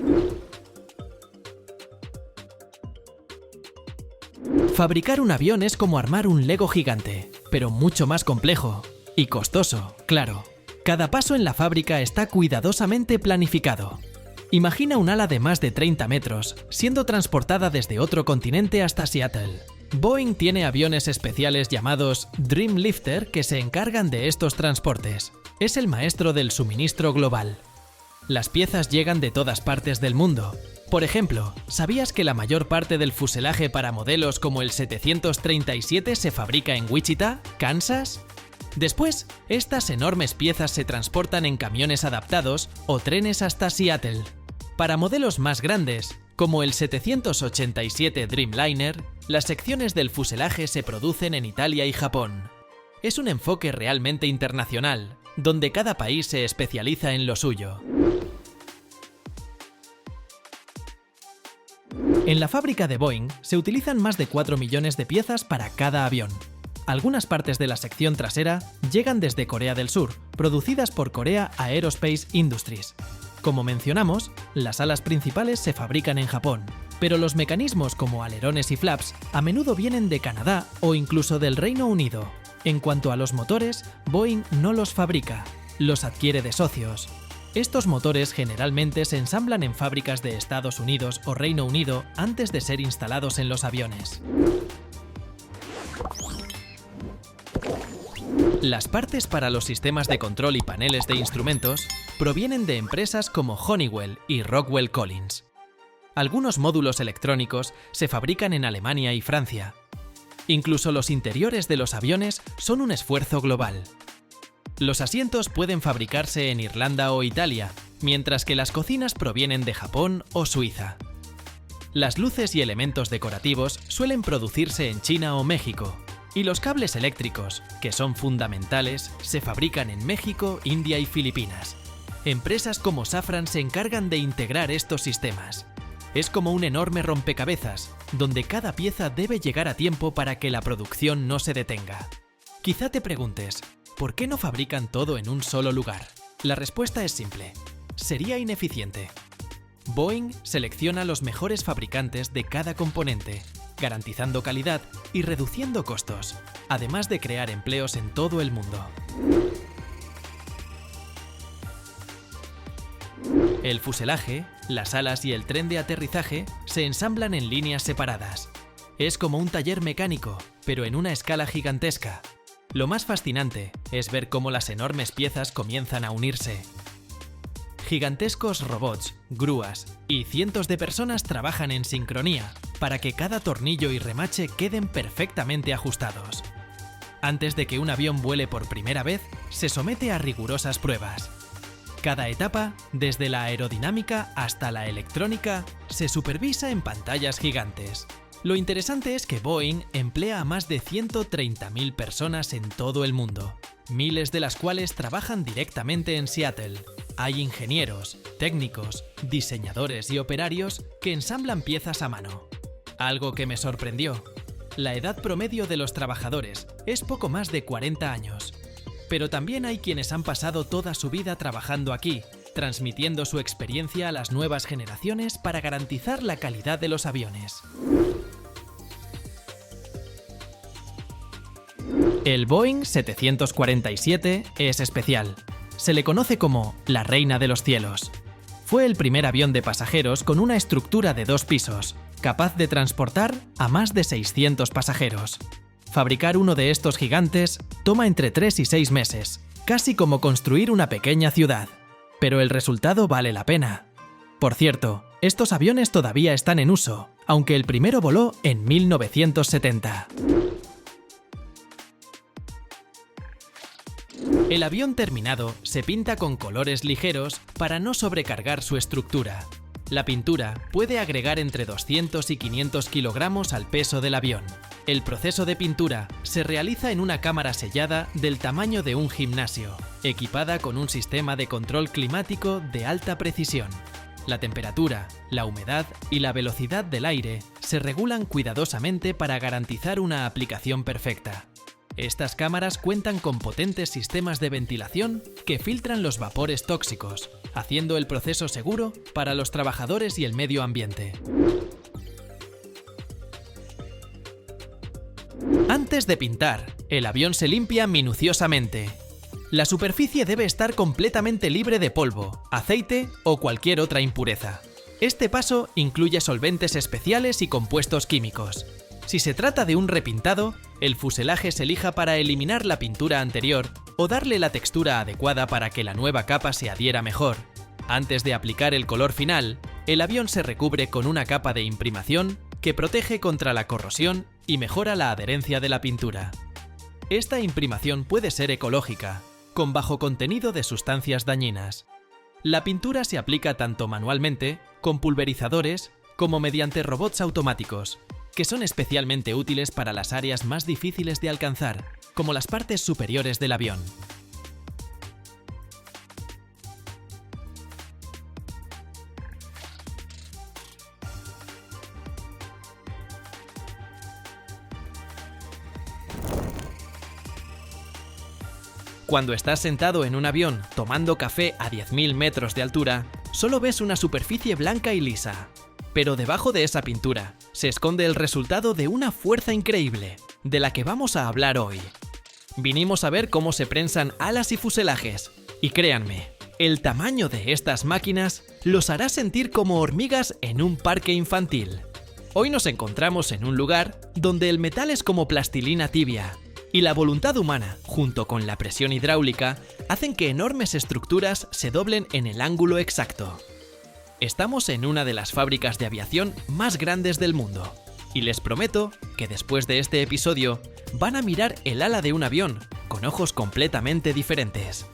Fabricar un avión es como armar un Lego gigante, pero mucho más complejo. Y costoso, claro. Cada paso en la fábrica está cuidadosamente planificado. Imagina un ala de más de 30 metros, siendo transportada desde otro continente hasta Seattle. Boeing tiene aviones especiales llamados Dreamlifter que se encargan de estos transportes. Es el maestro del suministro global. Las piezas llegan de todas partes del mundo. Por ejemplo, ¿sabías que la mayor parte del fuselaje para modelos como el 737 se fabrica en Wichita, Kansas? Después, estas enormes piezas se transportan en camiones adaptados o trenes hasta Seattle. Para modelos más grandes, como el 787 Dreamliner, las secciones del fuselaje se producen en Italia y Japón. Es un enfoque realmente internacional, donde cada país se especializa en lo suyo. En la fábrica de Boeing se utilizan más de 4 millones de piezas para cada avión. Algunas partes de la sección trasera llegan desde Corea del Sur, producidas por Korea Aerospace Industries. Como mencionamos, las alas principales se fabrican en Japón, pero los mecanismos como alerones y flaps a menudo vienen de Canadá o incluso del Reino Unido. En cuanto a los motores, Boeing no los fabrica, los adquiere de socios. Estos motores generalmente se ensamblan en fábricas de Estados Unidos o Reino Unido antes de ser instalados en los aviones. Las partes para los sistemas de control y paneles de instrumentos provienen de empresas como Honeywell y Rockwell Collins. Algunos módulos electrónicos se fabrican en Alemania y Francia. Incluso los interiores de los aviones son un esfuerzo global. Los asientos pueden fabricarse en Irlanda o Italia, mientras que las cocinas provienen de Japón o Suiza. Las luces y elementos decorativos suelen producirse en China o México, y los cables eléctricos, que son fundamentales, se fabrican en México, India y Filipinas. Empresas como Safran se encargan de integrar estos sistemas. Es como un enorme rompecabezas, donde cada pieza debe llegar a tiempo para que la producción no se detenga. Quizá te preguntes, ¿por qué no fabrican todo en un solo lugar? La respuesta es simple: sería ineficiente. Boeing selecciona los mejores fabricantes de cada componente, garantizando calidad y reduciendo costos, además de crear empleos en todo el mundo. El fuselaje, las alas y el tren de aterrizaje se ensamblan en líneas separadas. Es como un taller mecánico, pero en una escala gigantesca. Lo más fascinante es ver cómo las enormes piezas comienzan a unirse. Gigantescos robots, grúas y cientos de personas trabajan en sincronía para que cada tornillo y remache queden perfectamente ajustados. Antes de que un avión vuele por primera vez, se somete a rigurosas pruebas. Cada etapa, desde la aerodinámica hasta la electrónica, se supervisa en pantallas gigantes. Lo interesante es que Boeing emplea a más de 130.000 personas en todo el mundo, miles de las cuales trabajan directamente en Seattle. Hay ingenieros, técnicos, diseñadores y operarios que ensamblan piezas a mano. Algo que me sorprendió: la edad promedio de los trabajadores es poco más de 40 años. Pero también hay quienes han pasado toda su vida trabajando aquí, transmitiendo su experiencia a las nuevas generaciones para garantizar la calidad de los aviones. El Boeing 747 es especial. Se le conoce como la reina de los cielos. Fue el primer avión de pasajeros con una estructura de 2 pisos, capaz de transportar a más de 600 pasajeros. Fabricar uno de estos gigantes toma entre 3 y 6 meses, casi como construir una pequeña ciudad. Pero el resultado vale la pena. Por cierto, estos aviones todavía están en uso, aunque el primero voló en 1970. El avión terminado se pinta con colores ligeros para no sobrecargar su estructura. La pintura puede agregar entre 200 y 500 kilogramos al peso del avión. El proceso de pintura se realiza en una cámara sellada del tamaño de un gimnasio, equipada con un sistema de control climático de alta precisión. La temperatura, la humedad y la velocidad del aire se regulan cuidadosamente para garantizar una aplicación perfecta. Estas cámaras cuentan con potentes sistemas de ventilación que filtran los vapores tóxicos, haciendo el proceso seguro para los trabajadores y el medio ambiente. Antes de pintar, el avión se limpia minuciosamente. La superficie debe estar completamente libre de polvo, aceite o cualquier otra impureza. Este paso incluye solventes especiales y compuestos químicos. Si se trata de un repintado, el fuselaje se lija para eliminar la pintura anterior o darle la textura adecuada para que la nueva capa se adhiera mejor. Antes de aplicar el color final, el avión se recubre con una capa de imprimación que protege contra la corrosión y mejora la adherencia de la pintura. Esta imprimación puede ser ecológica, con bajo contenido de sustancias dañinas. La pintura se aplica tanto manualmente, con pulverizadores, como mediante robots automáticos, que son especialmente útiles para las áreas más difíciles de alcanzar, como las partes superiores del avión. Cuando estás sentado en un avión tomando café a 10.000 metros de altura, solo ves una superficie blanca y lisa. Pero debajo de esa pintura se esconde el resultado de una fuerza increíble, de la que vamos a hablar hoy. Vinimos a ver cómo se prensan alas y fuselajes, y créanme, el tamaño de estas máquinas los hará sentir como hormigas en un parque infantil. Hoy nos encontramos en un lugar donde el metal es como plastilina tibia, y la voluntad humana, junto con la presión hidráulica, hacen que enormes estructuras se doblen en el ángulo exacto. Estamos en una de las fábricas de aviación más grandes del mundo, y les prometo que después de este episodio van a mirar el ala de un avión con ojos completamente diferentes.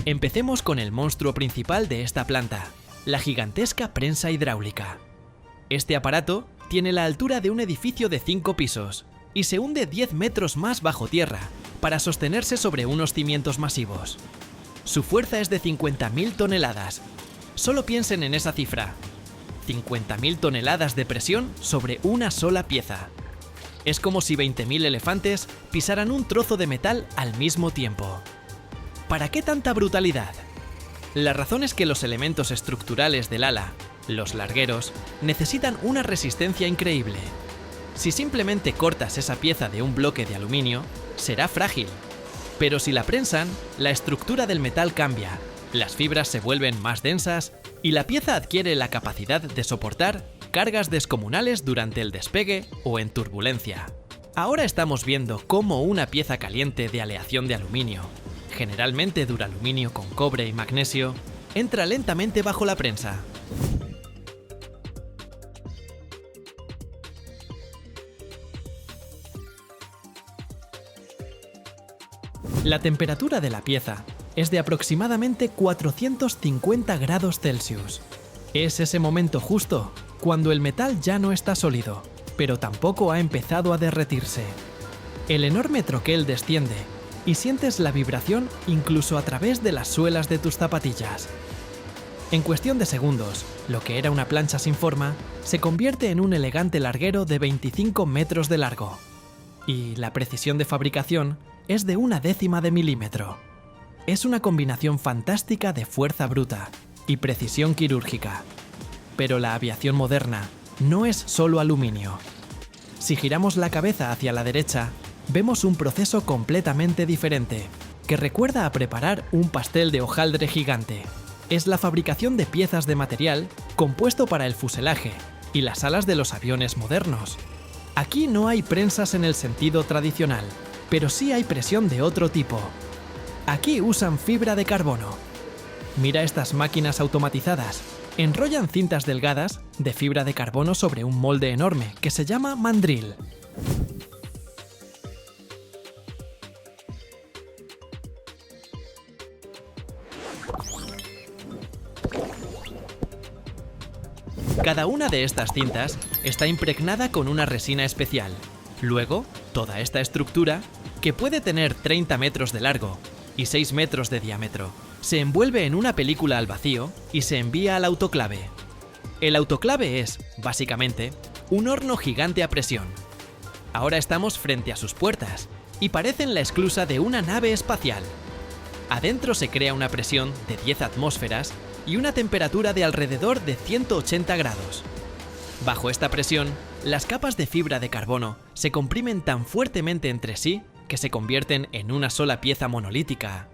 Empecemos con el monstruo principal de esta planta, la gigantesca prensa hidráulica. Este aparato tiene la altura de un edificio de 5 pisos y se hunde 10 metros más bajo tierra para sostenerse sobre unos cimientos masivos. Su fuerza es de 50.000 toneladas. Solo piensen en esa cifra. 50.000 toneladas de presión sobre una sola pieza. Es como si 20.000 elefantes pisaran un trozo de metal al mismo tiempo. ¿Para qué tanta brutalidad? La razón es que los elementos estructurales del ala, los largueros, necesitan una resistencia increíble. Si simplemente cortas esa pieza de un bloque de aluminio, será frágil. Pero si la prensan, la estructura del metal cambia, las fibras se vuelven más densas y la pieza adquiere la capacidad de soportar cargas descomunales durante el despegue o en turbulencia. Ahora estamos viendo cómo una pieza caliente de aleación de aluminio, generalmente duraluminio con cobre y magnesio, entra lentamente bajo la prensa. La temperatura de la pieza es de aproximadamente 450 grados Celsius. Es ese momento justo cuando el metal ya no está sólido, pero tampoco ha empezado a derretirse. El enorme troquel desciende y sientes la vibración incluso a través de las suelas de tus zapatillas. En cuestión de segundos, lo que era una plancha sin forma se convierte en un elegante larguero de 25 metros de largo. Y la precisión de fabricación es de 1/10 de milímetro. Es una combinación fantástica de fuerza bruta y precisión quirúrgica. Pero la aviación moderna no es solo aluminio. Si giramos la cabeza hacia la derecha, vemos un proceso completamente diferente, que recuerda a preparar un pastel de hojaldre gigante. Es la fabricación de piezas de material compuesto para el fuselaje y las alas de los aviones modernos. Aquí no hay prensas en el sentido tradicional, pero sí hay presión de otro tipo. Aquí usan fibra de carbono. Mira estas máquinas automatizadas. Enrollan cintas delgadas de fibra de carbono sobre un molde enorme que se llama mandril. Cada una de estas cintas está impregnada con una resina especial. Luego, toda esta estructura, que puede tener 30 metros de largo y 6 metros de diámetro, se envuelve en una película al vacío y se envía al autoclave. El autoclave es, básicamente, un horno gigante a presión. Ahora estamos frente a sus puertas y parecen la esclusa de una nave espacial. Adentro se crea una presión de 10 atmósferas y una temperatura de alrededor de 180 grados. Bajo esta presión, las capas de fibra de carbono se comprimen tan fuertemente entre sí que se convierten en una sola pieza monolítica.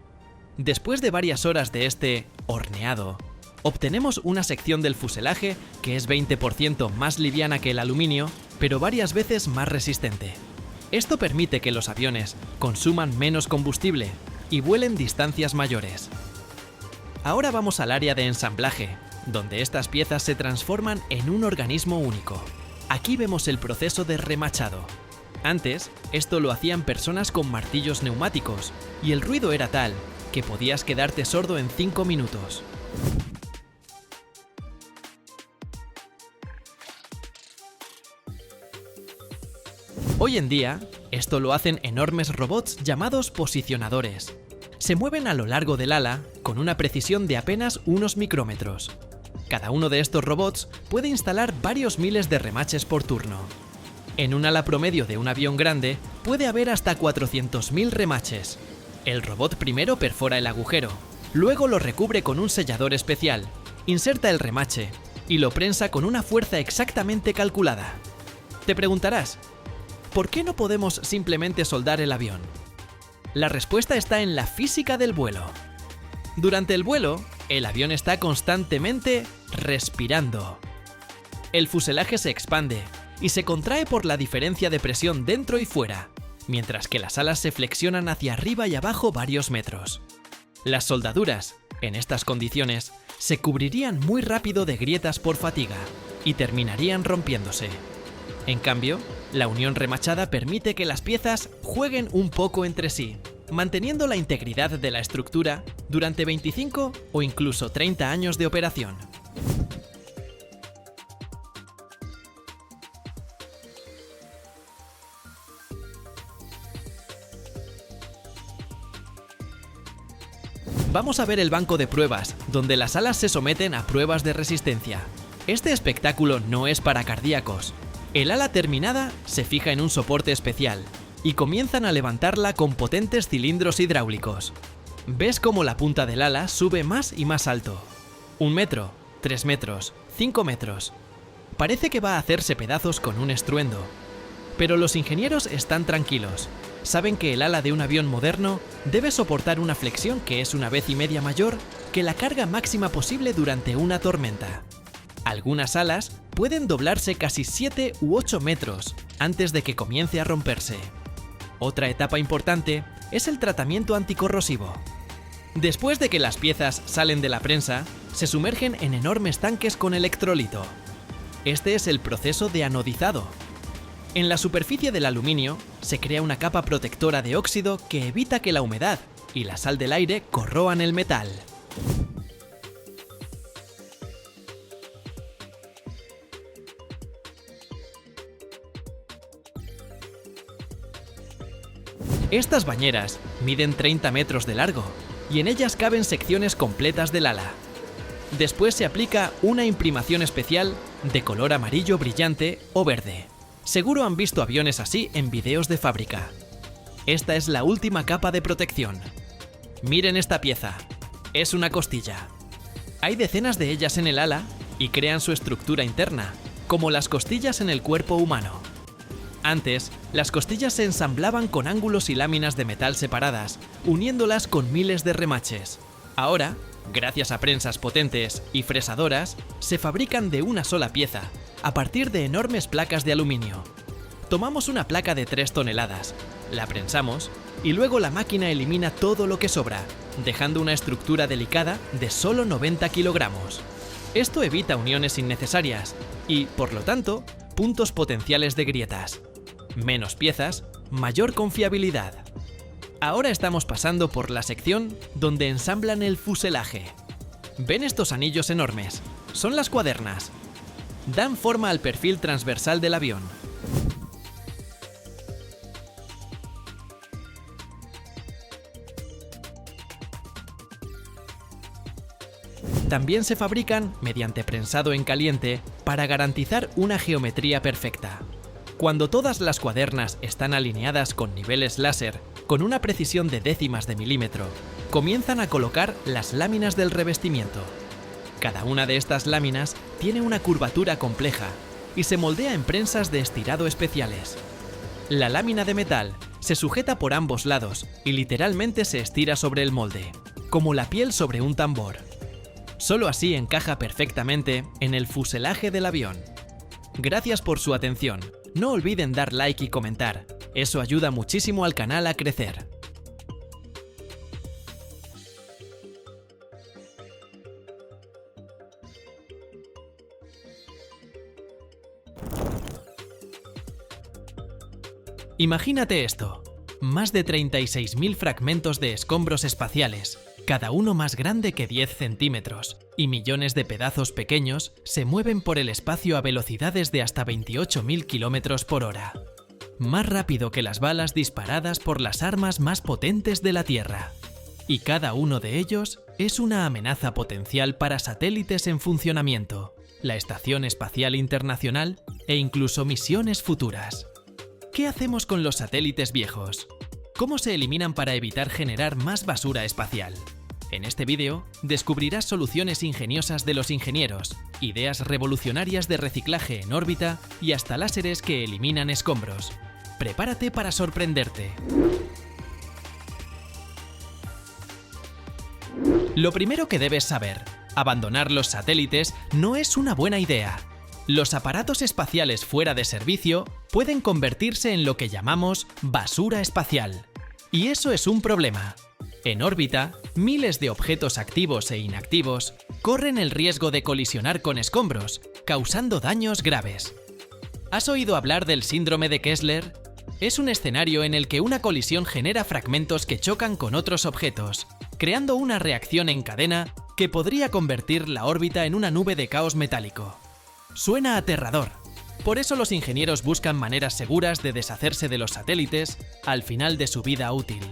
Después de varias horas de este horneado, obtenemos una sección del fuselaje que es 20% más liviana que el aluminio, pero varias veces más resistente. Esto permite que los aviones consuman menos combustible y vuelen distancias mayores. Ahora vamos al área de ensamblaje, donde estas piezas se transforman en un organismo único. Aquí vemos el proceso de remachado. Antes, esto lo hacían personas con martillos neumáticos, y el ruido era tal que podías quedarte sordo en 5 minutos. Hoy en día, esto lo hacen enormes robots llamados posicionadores. Se mueven a lo largo del ala con una precisión de apenas unos micrómetros. Cada uno de estos robots puede instalar varios miles de remaches por turno. En un ala promedio de un avión grande puede haber hasta 400.000 remaches. El robot primero perfora el agujero, luego lo recubre con un sellador especial, inserta el remache y lo prensa con una fuerza exactamente calculada. Te preguntarás, ¿por qué no podemos simplemente soldar el avión? La respuesta está en la física del vuelo. Durante el vuelo, el avión está constantemente respirando. El fuselaje se expande y se contrae por la diferencia de presión dentro y fuera, mientras que las alas se flexionan hacia arriba y abajo varios metros. Las soldaduras, en estas condiciones, se cubrirían muy rápido de grietas por fatiga y terminarían rompiéndose. En cambio, la unión remachada permite que las piezas jueguen un poco entre sí, manteniendo la integridad de la estructura durante 25 o incluso 30 años de operación. Vamos a ver el banco de pruebas, donde las alas se someten a pruebas de resistencia. Este espectáculo no es para cardíacos. El ala terminada se fija en un soporte especial y comienzan a levantarla con potentes cilindros hidráulicos. Ves cómo la punta del ala sube más y más alto. 1 metro, 3 metros, 5 metros. Parece que va a hacerse pedazos con un estruendo. Pero los ingenieros están tranquilos. Saben que el ala de un avión moderno debe soportar una flexión que es 1,5 veces mayor que la carga máxima posible durante una tormenta. Algunas alas pueden doblarse casi 7 u 8 metros antes de que comience a romperse. Otra etapa importante es el tratamiento anticorrosivo. Después de que las piezas salen de la prensa, se sumergen en enormes tanques con electrolito. Este es el proceso de anodizado. En la superficie del aluminio se crea una capa protectora de óxido que evita que la humedad y la sal del aire corroan el metal. Estas bañeras miden 30 metros de largo y en ellas caben secciones completas del ala. Después se aplica una imprimación especial de color amarillo brillante o verde. Seguro han visto aviones así en videos de fábrica. Esta es la última capa de protección. Miren esta pieza. Es una costilla. Hay decenas de ellas en el ala y crean su estructura interna, como las costillas en el cuerpo humano. Antes, las costillas se ensamblaban con ángulos y láminas de metal separadas, uniéndolas con miles de remaches. Ahora, gracias a prensas potentes y fresadoras, se fabrican de una sola pieza, a partir de enormes placas de aluminio. Tomamos una placa de 3 toneladas, la prensamos y luego la máquina elimina todo lo que sobra, dejando una estructura delicada de solo 90 kilogramos. Esto evita uniones innecesarias y, por lo tanto, puntos potenciales de grietas. Menos piezas, mayor confiabilidad. Ahora estamos pasando por la sección donde ensamblan el fuselaje. ¿Ven estos anillos enormes? Son las cuadernas. Dan forma al perfil transversal del avión. También se fabrican mediante prensado en caliente para garantizar una geometría perfecta. Cuando todas las cuadernas están alineadas con niveles láser, con una precisión de décimas de milímetro, comienzan a colocar las láminas del revestimiento. Cada una de estas láminas tiene una curvatura compleja y se moldea en prensas de estirado especiales. La lámina de metal se sujeta por ambos lados y literalmente se estira sobre el molde, como la piel sobre un tambor. Solo así encaja perfectamente en el fuselaje del avión. Gracias por su atención. No olviden dar like y comentar. Eso ayuda muchísimo al canal a crecer. Imagínate esto, más de 36.000 fragmentos de escombros espaciales, cada uno más grande que 10 centímetros, y millones de pedazos pequeños se mueven por el espacio a velocidades de hasta 28.000 kilómetros por hora. Más rápido que las balas disparadas por las armas más potentes de la Tierra. Y cada uno de ellos es una amenaza potencial para satélites en funcionamiento, la Estación Espacial Internacional e incluso misiones futuras. ¿Qué hacemos con los satélites viejos? ¿Cómo se eliminan para evitar generar más basura espacial? En este vídeo descubrirás soluciones ingeniosas de los ingenieros, ideas revolucionarias de reciclaje en órbita y hasta láseres que eliminan escombros. Prepárate para sorprenderte. Lo primero que debes saber: abandonar los satélites no es una buena idea. Los aparatos espaciales fuera de servicio pueden convertirse en lo que llamamos basura espacial. Y eso es un problema. En órbita, miles de objetos activos e inactivos corren el riesgo de colisionar con escombros, causando daños graves. ¿Has oído hablar del síndrome de Kessler? Es un escenario en el que una colisión genera fragmentos que chocan con otros objetos, creando una reacción en cadena que podría convertir la órbita en una nube de caos metálico. Suena aterrador. Por eso los ingenieros buscan maneras seguras de deshacerse de los satélites al final de su vida útil.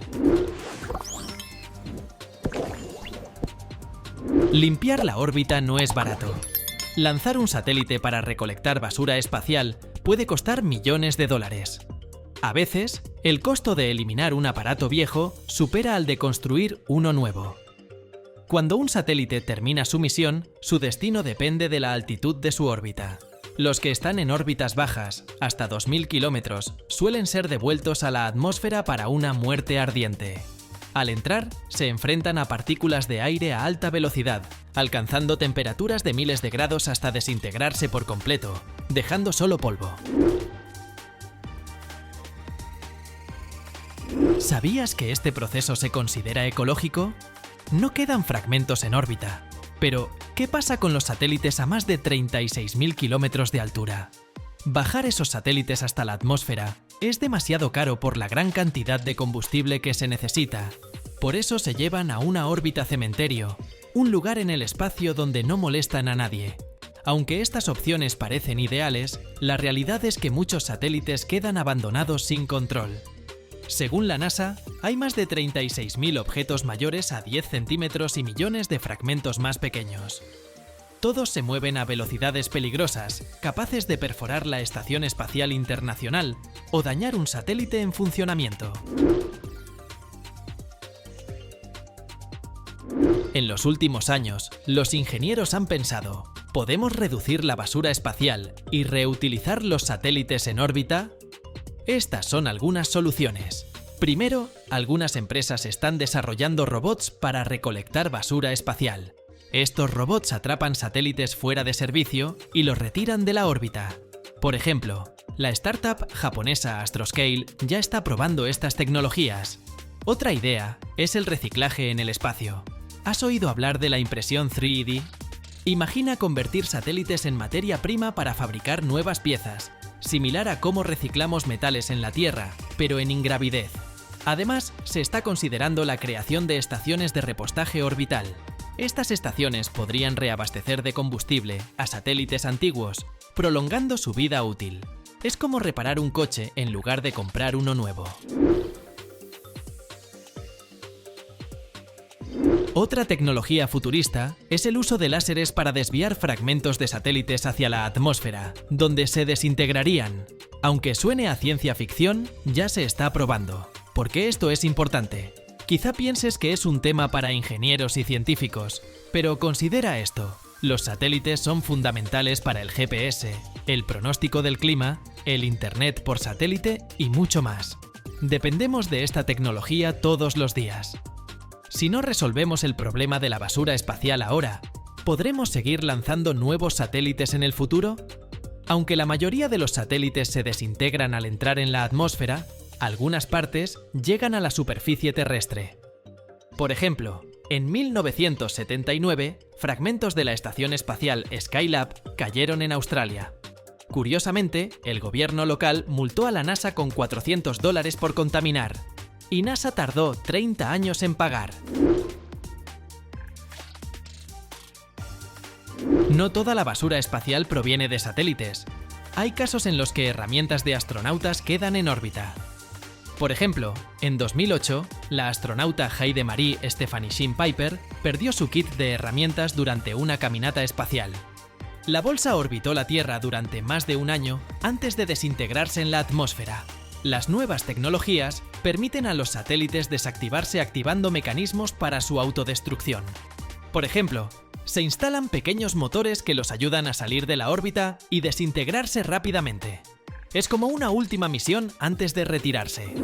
Limpiar la órbita no es barato. Lanzar un satélite para recolectar basura espacial puede costar millones de dólares. A veces, el costo de eliminar un aparato viejo supera al de construir uno nuevo. Cuando un satélite termina su misión, su destino depende de la altitud de su órbita. Los que están en órbitas bajas, hasta 2000 kilómetros, suelen ser devueltos a la atmósfera para una muerte ardiente. Al entrar, se enfrentan a partículas de aire a alta velocidad, alcanzando temperaturas de miles de grados hasta desintegrarse por completo, dejando solo polvo. ¿Sabías que este proceso se considera ecológico? No quedan fragmentos en órbita. Pero, ¿qué pasa con los satélites a más de 36.000 kilómetros de altura? Bajar esos satélites hasta la atmósfera es demasiado caro por la gran cantidad de combustible que se necesita. Por eso se llevan a una órbita cementerio, un lugar en el espacio donde no molestan a nadie. Aunque estas opciones parecen ideales, la realidad es que muchos satélites quedan abandonados sin control. Según la NASA, hay más de 36.000 objetos mayores a 10 centímetros y millones de fragmentos más pequeños. Todos se mueven a velocidades peligrosas, capaces de perforar la Estación Espacial Internacional o dañar un satélite en funcionamiento. En los últimos años, los ingenieros han pensado: ¿podemos reducir la basura espacial y reutilizar los satélites en órbita? Estas son algunas soluciones. Primero, algunas empresas están desarrollando robots para recolectar basura espacial. Estos robots atrapan satélites fuera de servicio y los retiran de la órbita. Por ejemplo, la startup japonesa Astroscale ya está probando estas tecnologías. Otra idea es el reciclaje en el espacio. ¿Has oído hablar de la impresión 3D? Imagina convertir satélites en materia prima para fabricar nuevas piezas, similar a cómo reciclamos metales en la Tierra, pero en ingravidez. Además, se está considerando la creación de estaciones de repostaje orbital. Estas estaciones podrían reabastecer de combustible a satélites antiguos, prolongando su vida útil. Es como reparar un coche en lugar de comprar uno nuevo. Otra tecnología futurista es el uso de láseres para desviar fragmentos de satélites hacia la atmósfera, donde se desintegrarían. Aunque suene a ciencia ficción, ya se está probando. ¿Por qué esto es importante? Quizá pienses que es un tema para ingenieros y científicos, pero considera esto: los satélites son fundamentales para el GPS, el pronóstico del clima, el Internet por satélite y mucho más. Dependemos de esta tecnología todos los días. Si no resolvemos el problema de la basura espacial ahora, ¿podremos seguir lanzando nuevos satélites en el futuro? Aunque la mayoría de los satélites se desintegran al entrar en la atmósfera, algunas partes llegan a la superficie terrestre. Por ejemplo, en 1979, fragmentos de la estación espacial Skylab cayeron en Australia. Curiosamente, el gobierno local multó a la NASA con $400 por contaminar, y NASA tardó 30 años en pagar. No toda la basura espacial proviene de satélites. Hay casos en los que herramientas de astronautas quedan en órbita. Por ejemplo, en 2008, la astronauta Heide-Marie Stephanie Sheen Piper perdió su kit de herramientas durante una caminata espacial. La bolsa orbitó la Tierra durante más de un año antes de desintegrarse en la atmósfera. Las nuevas tecnologías permiten a los satélites desactivarse activando mecanismos para su autodestrucción. Por ejemplo, se instalan pequeños motores que los ayudan a salir de la órbita y desintegrarse rápidamente. Es como una última misión antes de retirarse.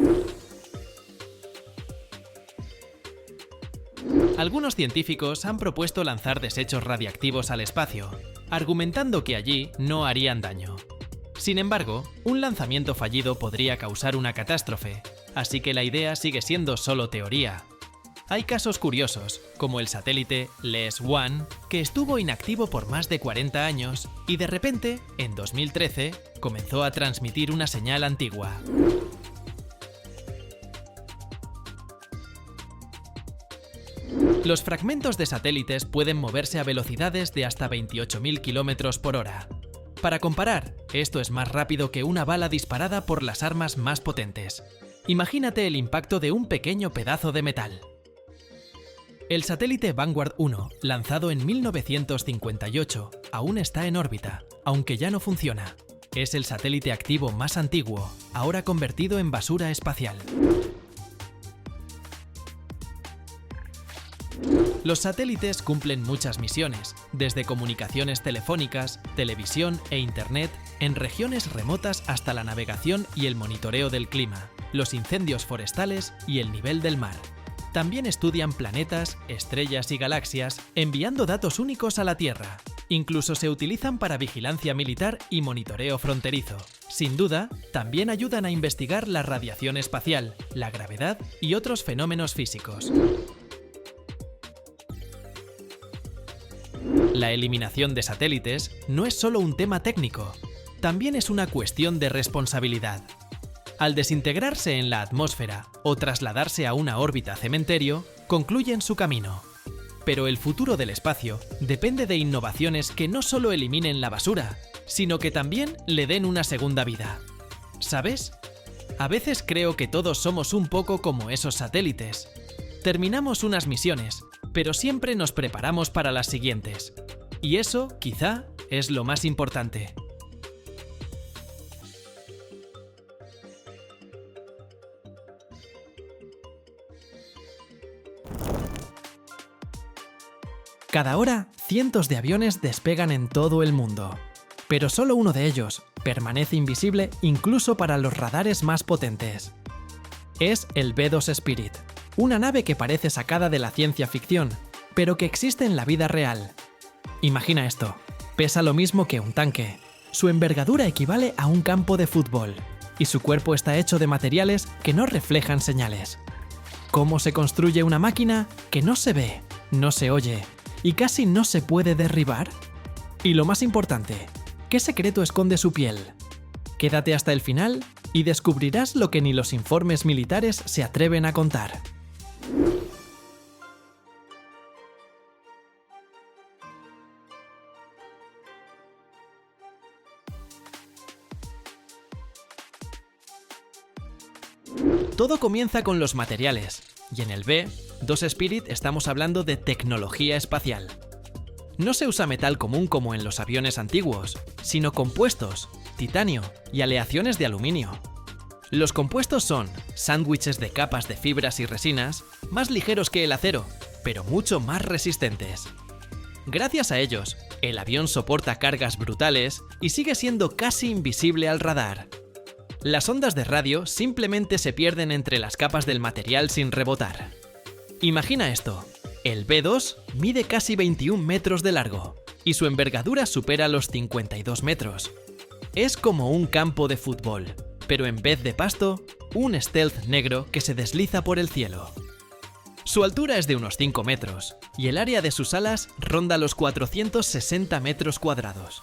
Algunos científicos han propuesto lanzar desechos radiactivos al espacio, argumentando que allí no harían daño. Sin embargo, un lanzamiento fallido podría causar una catástrofe, así que la idea sigue siendo solo teoría. Hay casos curiosos, como el satélite LES-1, que estuvo inactivo por más de 40 años y de repente, en 2013, comenzó a transmitir una señal antigua. Los fragmentos de satélites pueden moverse a velocidades de hasta 28.000 km por hora. Para comparar, esto es más rápido que una bala disparada por las armas más potentes. Imagínate el impacto de un pequeño pedazo de metal. El satélite Vanguard 1, lanzado en 1958, aún está en órbita, aunque ya no funciona. Es el satélite activo más antiguo, ahora convertido en basura espacial. Los satélites cumplen muchas misiones, desde comunicaciones telefónicas, televisión e internet, en regiones remotas hasta la navegación y el monitoreo del clima, los incendios forestales y el nivel del mar. También estudian planetas, estrellas y galaxias, enviando datos únicos a la Tierra. Incluso se utilizan para vigilancia militar y monitoreo fronterizo. Sin duda, también ayudan a investigar la radiación espacial, la gravedad y otros fenómenos físicos. La eliminación de satélites no es solo un tema técnico, también es una cuestión de responsabilidad. Al desintegrarse en la atmósfera o trasladarse a una órbita cementerio, concluyen su camino. Pero el futuro del espacio depende de innovaciones que no solo eliminen la basura, sino que también le den una segunda vida. ¿Sabes? A veces creo que todos somos un poco como esos satélites. Terminamos unas misiones, pero siempre nos preparamos para las siguientes. Y eso, quizá, es lo más importante. Cada hora, cientos de aviones despegan en todo el mundo. Pero solo uno de ellos permanece invisible incluso para los radares más potentes. Es el B-2 Spirit, una nave que parece sacada de la ciencia ficción, pero que existe en la vida real. Imagina esto, pesa lo mismo que un tanque, su envergadura equivale a un campo de fútbol, y su cuerpo está hecho de materiales que no reflejan señales. ¿Cómo se construye una máquina que no se ve, no se oye, y casi no se puede derribar? Y lo más importante, ¿qué secreto esconde su piel? Quédate hasta el final y descubrirás lo que ni los informes militares se atreven a contar. Todo comienza con los materiales, y en el B-2 Spirit estamos hablando de tecnología espacial. No se usa metal común como en los aviones antiguos, sino compuestos, titanio y aleaciones de aluminio. Los compuestos son sándwiches de capas de fibras y resinas, más ligeros que el acero, pero mucho más resistentes. Gracias a ellos, el avión soporta cargas brutales y sigue siendo casi invisible al radar. Las ondas de radio simplemente se pierden entre las capas del material sin rebotar. Imagina esto, el B-2 mide casi 21 metros de largo y su envergadura supera los 52 metros. Es como un campo de fútbol, pero en vez de pasto, un stealth negro que se desliza por el cielo. Su altura es de unos 5 metros y el área de sus alas ronda los 460 metros cuadrados.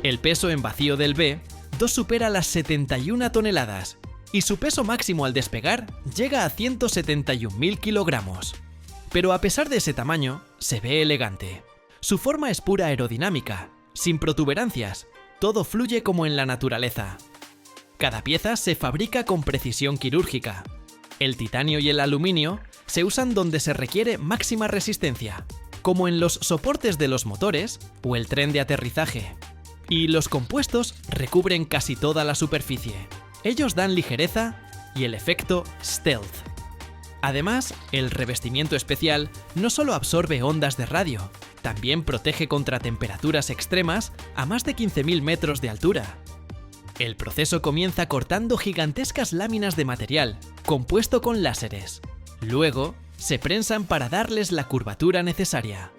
El peso en vacío del B-2 supera las 71 toneladas y su peso máximo al despegar llega a 171.000 kilogramos. Pero a pesar de ese tamaño, se ve elegante. Su forma es pura aerodinámica, sin protuberancias, todo fluye como en la naturaleza. Cada pieza se fabrica con precisión quirúrgica. El titanio y el aluminio se usan donde se requiere máxima resistencia, como en los soportes de los motores o el tren de aterrizaje. Y los compuestos recubren casi toda la superficie. Ellos dan ligereza y el efecto stealth. Además, el revestimiento especial no solo absorbe ondas de radio, también protege contra temperaturas extremas a más de 15.000 metros de altura. El proceso comienza cortando gigantescas láminas de material, compuesto con láseres. Luego, se prensan para darles la curvatura necesaria.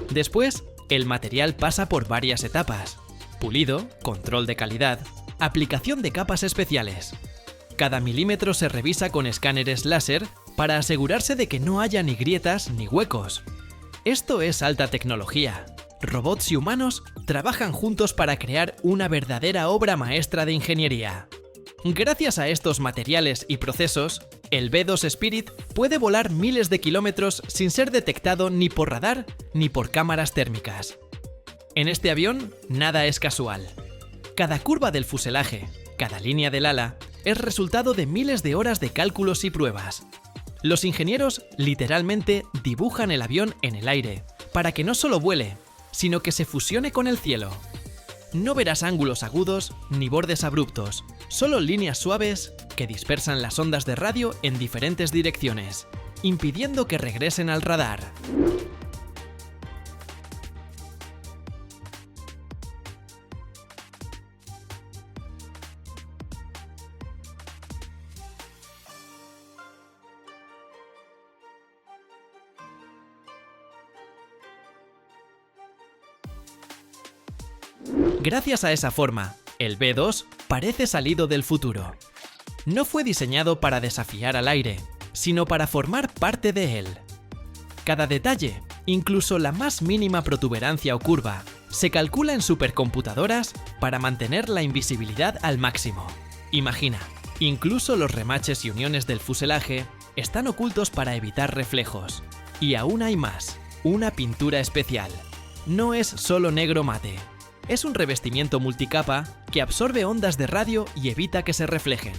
Después, el material pasa por varias etapas: pulido, control de calidad, aplicación de capas especiales. Cada milímetro se revisa con escáneres láser para asegurarse de que no haya ni grietas ni huecos. Esto es alta tecnología. Robots y humanos trabajan juntos para crear una verdadera obra maestra de ingeniería. Gracias a estos materiales y procesos, el B-2 Spirit puede volar miles de kilómetros sin ser detectado ni por radar ni por cámaras térmicas. En este avión, nada es casual. Cada curva del fuselaje, cada línea del ala, es resultado de miles de horas de cálculos y pruebas. Los ingenieros literalmente dibujan el avión en el aire, para que no solo vuele, sino que se fusione con el cielo. No verás ángulos agudos ni bordes abruptos, solo líneas suaves que dispersan las ondas de radio en diferentes direcciones, impidiendo que regresen al radar. Gracias a esa forma, el B-2 parece salido del futuro. No fue diseñado para desafiar al aire, sino para formar parte de él. Cada detalle, incluso la más mínima protuberancia o curva, se calcula en supercomputadoras para mantener la invisibilidad al máximo. Imagina, incluso los remaches y uniones del fuselaje están ocultos para evitar reflejos. Y aún hay más, una pintura especial. No es solo negro mate. Es un revestimiento multicapa que absorbe ondas de radio y evita que se reflejen.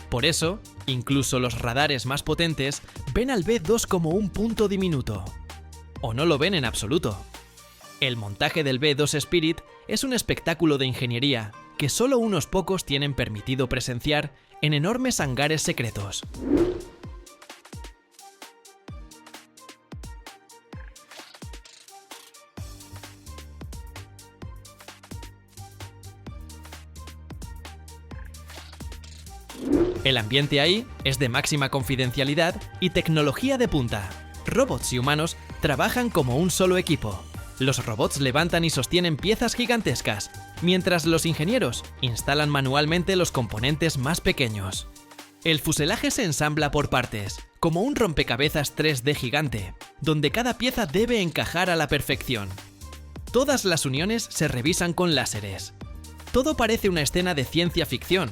Por eso, incluso los radares más potentes ven al B-2 como un punto diminuto. O no lo ven en absoluto. El montaje del B-2 Spirit es un espectáculo de ingeniería que solo unos pocos tienen permitido presenciar en enormes hangares secretos. El ambiente ahí es de máxima confidencialidad y tecnología de punta. Robots y humanos trabajan como un solo equipo. Los robots levantan y sostienen piezas gigantescas, mientras los ingenieros instalan manualmente los componentes más pequeños. El fuselaje se ensambla por partes, como un rompecabezas 3D gigante, donde cada pieza debe encajar a la perfección. Todas las uniones se revisan con láseres. Todo parece una escena de ciencia ficción.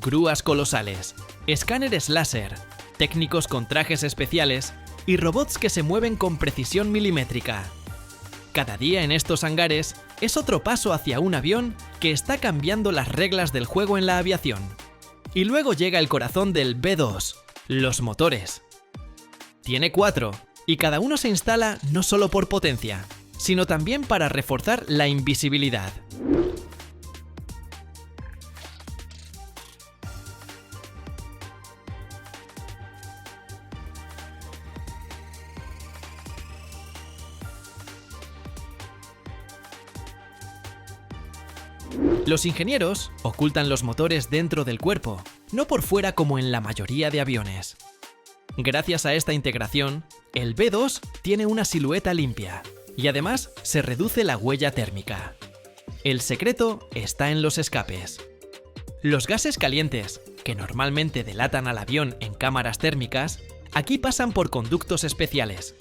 Grúas colosales, escáneres láser, técnicos con trajes especiales y robots que se mueven con precisión milimétrica. Cada día en estos hangares es otro paso hacia un avión que está cambiando las reglas del juego en la aviación. Y luego llega el corazón del B-2, los motores. Tiene 4, y cada uno se instala no solo por potencia, sino también para reforzar la invisibilidad. Los ingenieros ocultan los motores dentro del cuerpo, no por fuera como en la mayoría de aviones. Gracias a esta integración, el B-2 tiene una silueta limpia y además se reduce la huella térmica. El secreto está en los escapes. Los gases calientes, que normalmente delatan al avión en cámaras térmicas, aquí pasan por conductos especiales.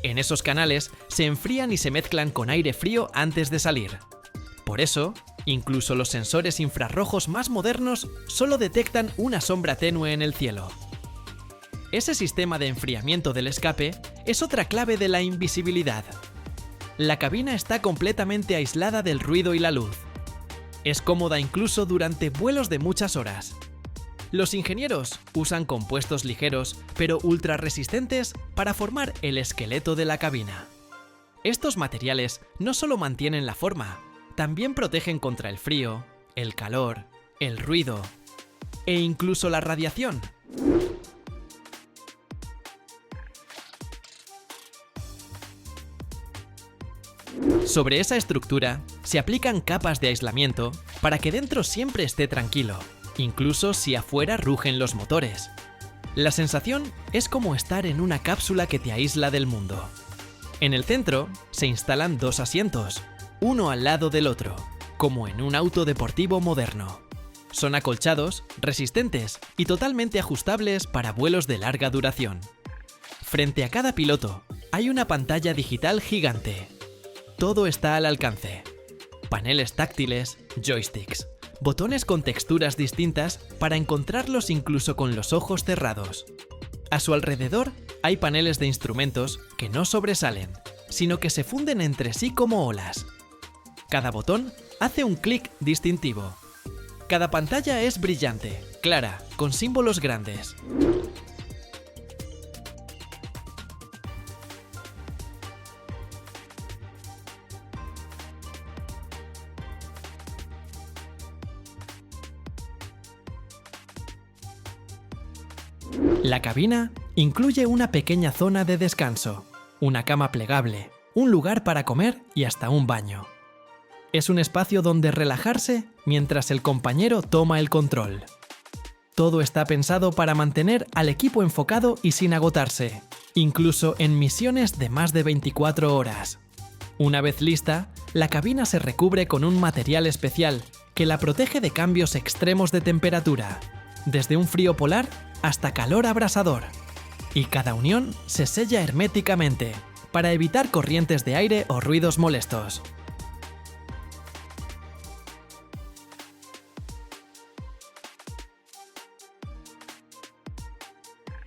En esos canales se enfrían y se mezclan con aire frío antes de salir. Por eso, incluso los sensores infrarrojos más modernos solo detectan una sombra tenue en el cielo. Ese sistema de enfriamiento del escape es otra clave de la invisibilidad. La cabina está completamente aislada del ruido y la luz. Es cómoda incluso durante vuelos de muchas horas. Los ingenieros usan compuestos ligeros pero ultra resistentes para formar el esqueleto de la cabina. Estos materiales no solo mantienen la forma, también protegen contra el frío, el calor, el ruido e incluso la radiación. Sobre esa estructura se aplican capas de aislamiento para que dentro siempre esté tranquilo, incluso si afuera rugen los motores. La sensación es como estar en una cápsula que te aísla del mundo. En el centro se instalan 2 asientos, uno al lado del otro, como en un auto deportivo moderno. Son acolchados, resistentes y totalmente ajustables para vuelos de larga duración. Frente a cada piloto hay una pantalla digital gigante. Todo está al alcance. Paneles táctiles, joysticks, botones con texturas distintas para encontrarlos incluso con los ojos cerrados. A su alrededor hay paneles de instrumentos que no sobresalen, sino que se funden entre sí como olas. Cada botón hace un clic distintivo. Cada pantalla es brillante, clara, con símbolos grandes. La cabina incluye una pequeña zona de descanso, una cama plegable, un lugar para comer y hasta un baño. Es un espacio donde relajarse mientras el compañero toma el control. Todo está pensado para mantener al equipo enfocado y sin agotarse, incluso en misiones de más de 24 horas. Una vez lista, la cabina se recubre con un material especial que la protege de cambios extremos de temperatura, desde un frío polar hasta calor abrasador. Y cada unión se sella herméticamente para evitar corrientes de aire o ruidos molestos.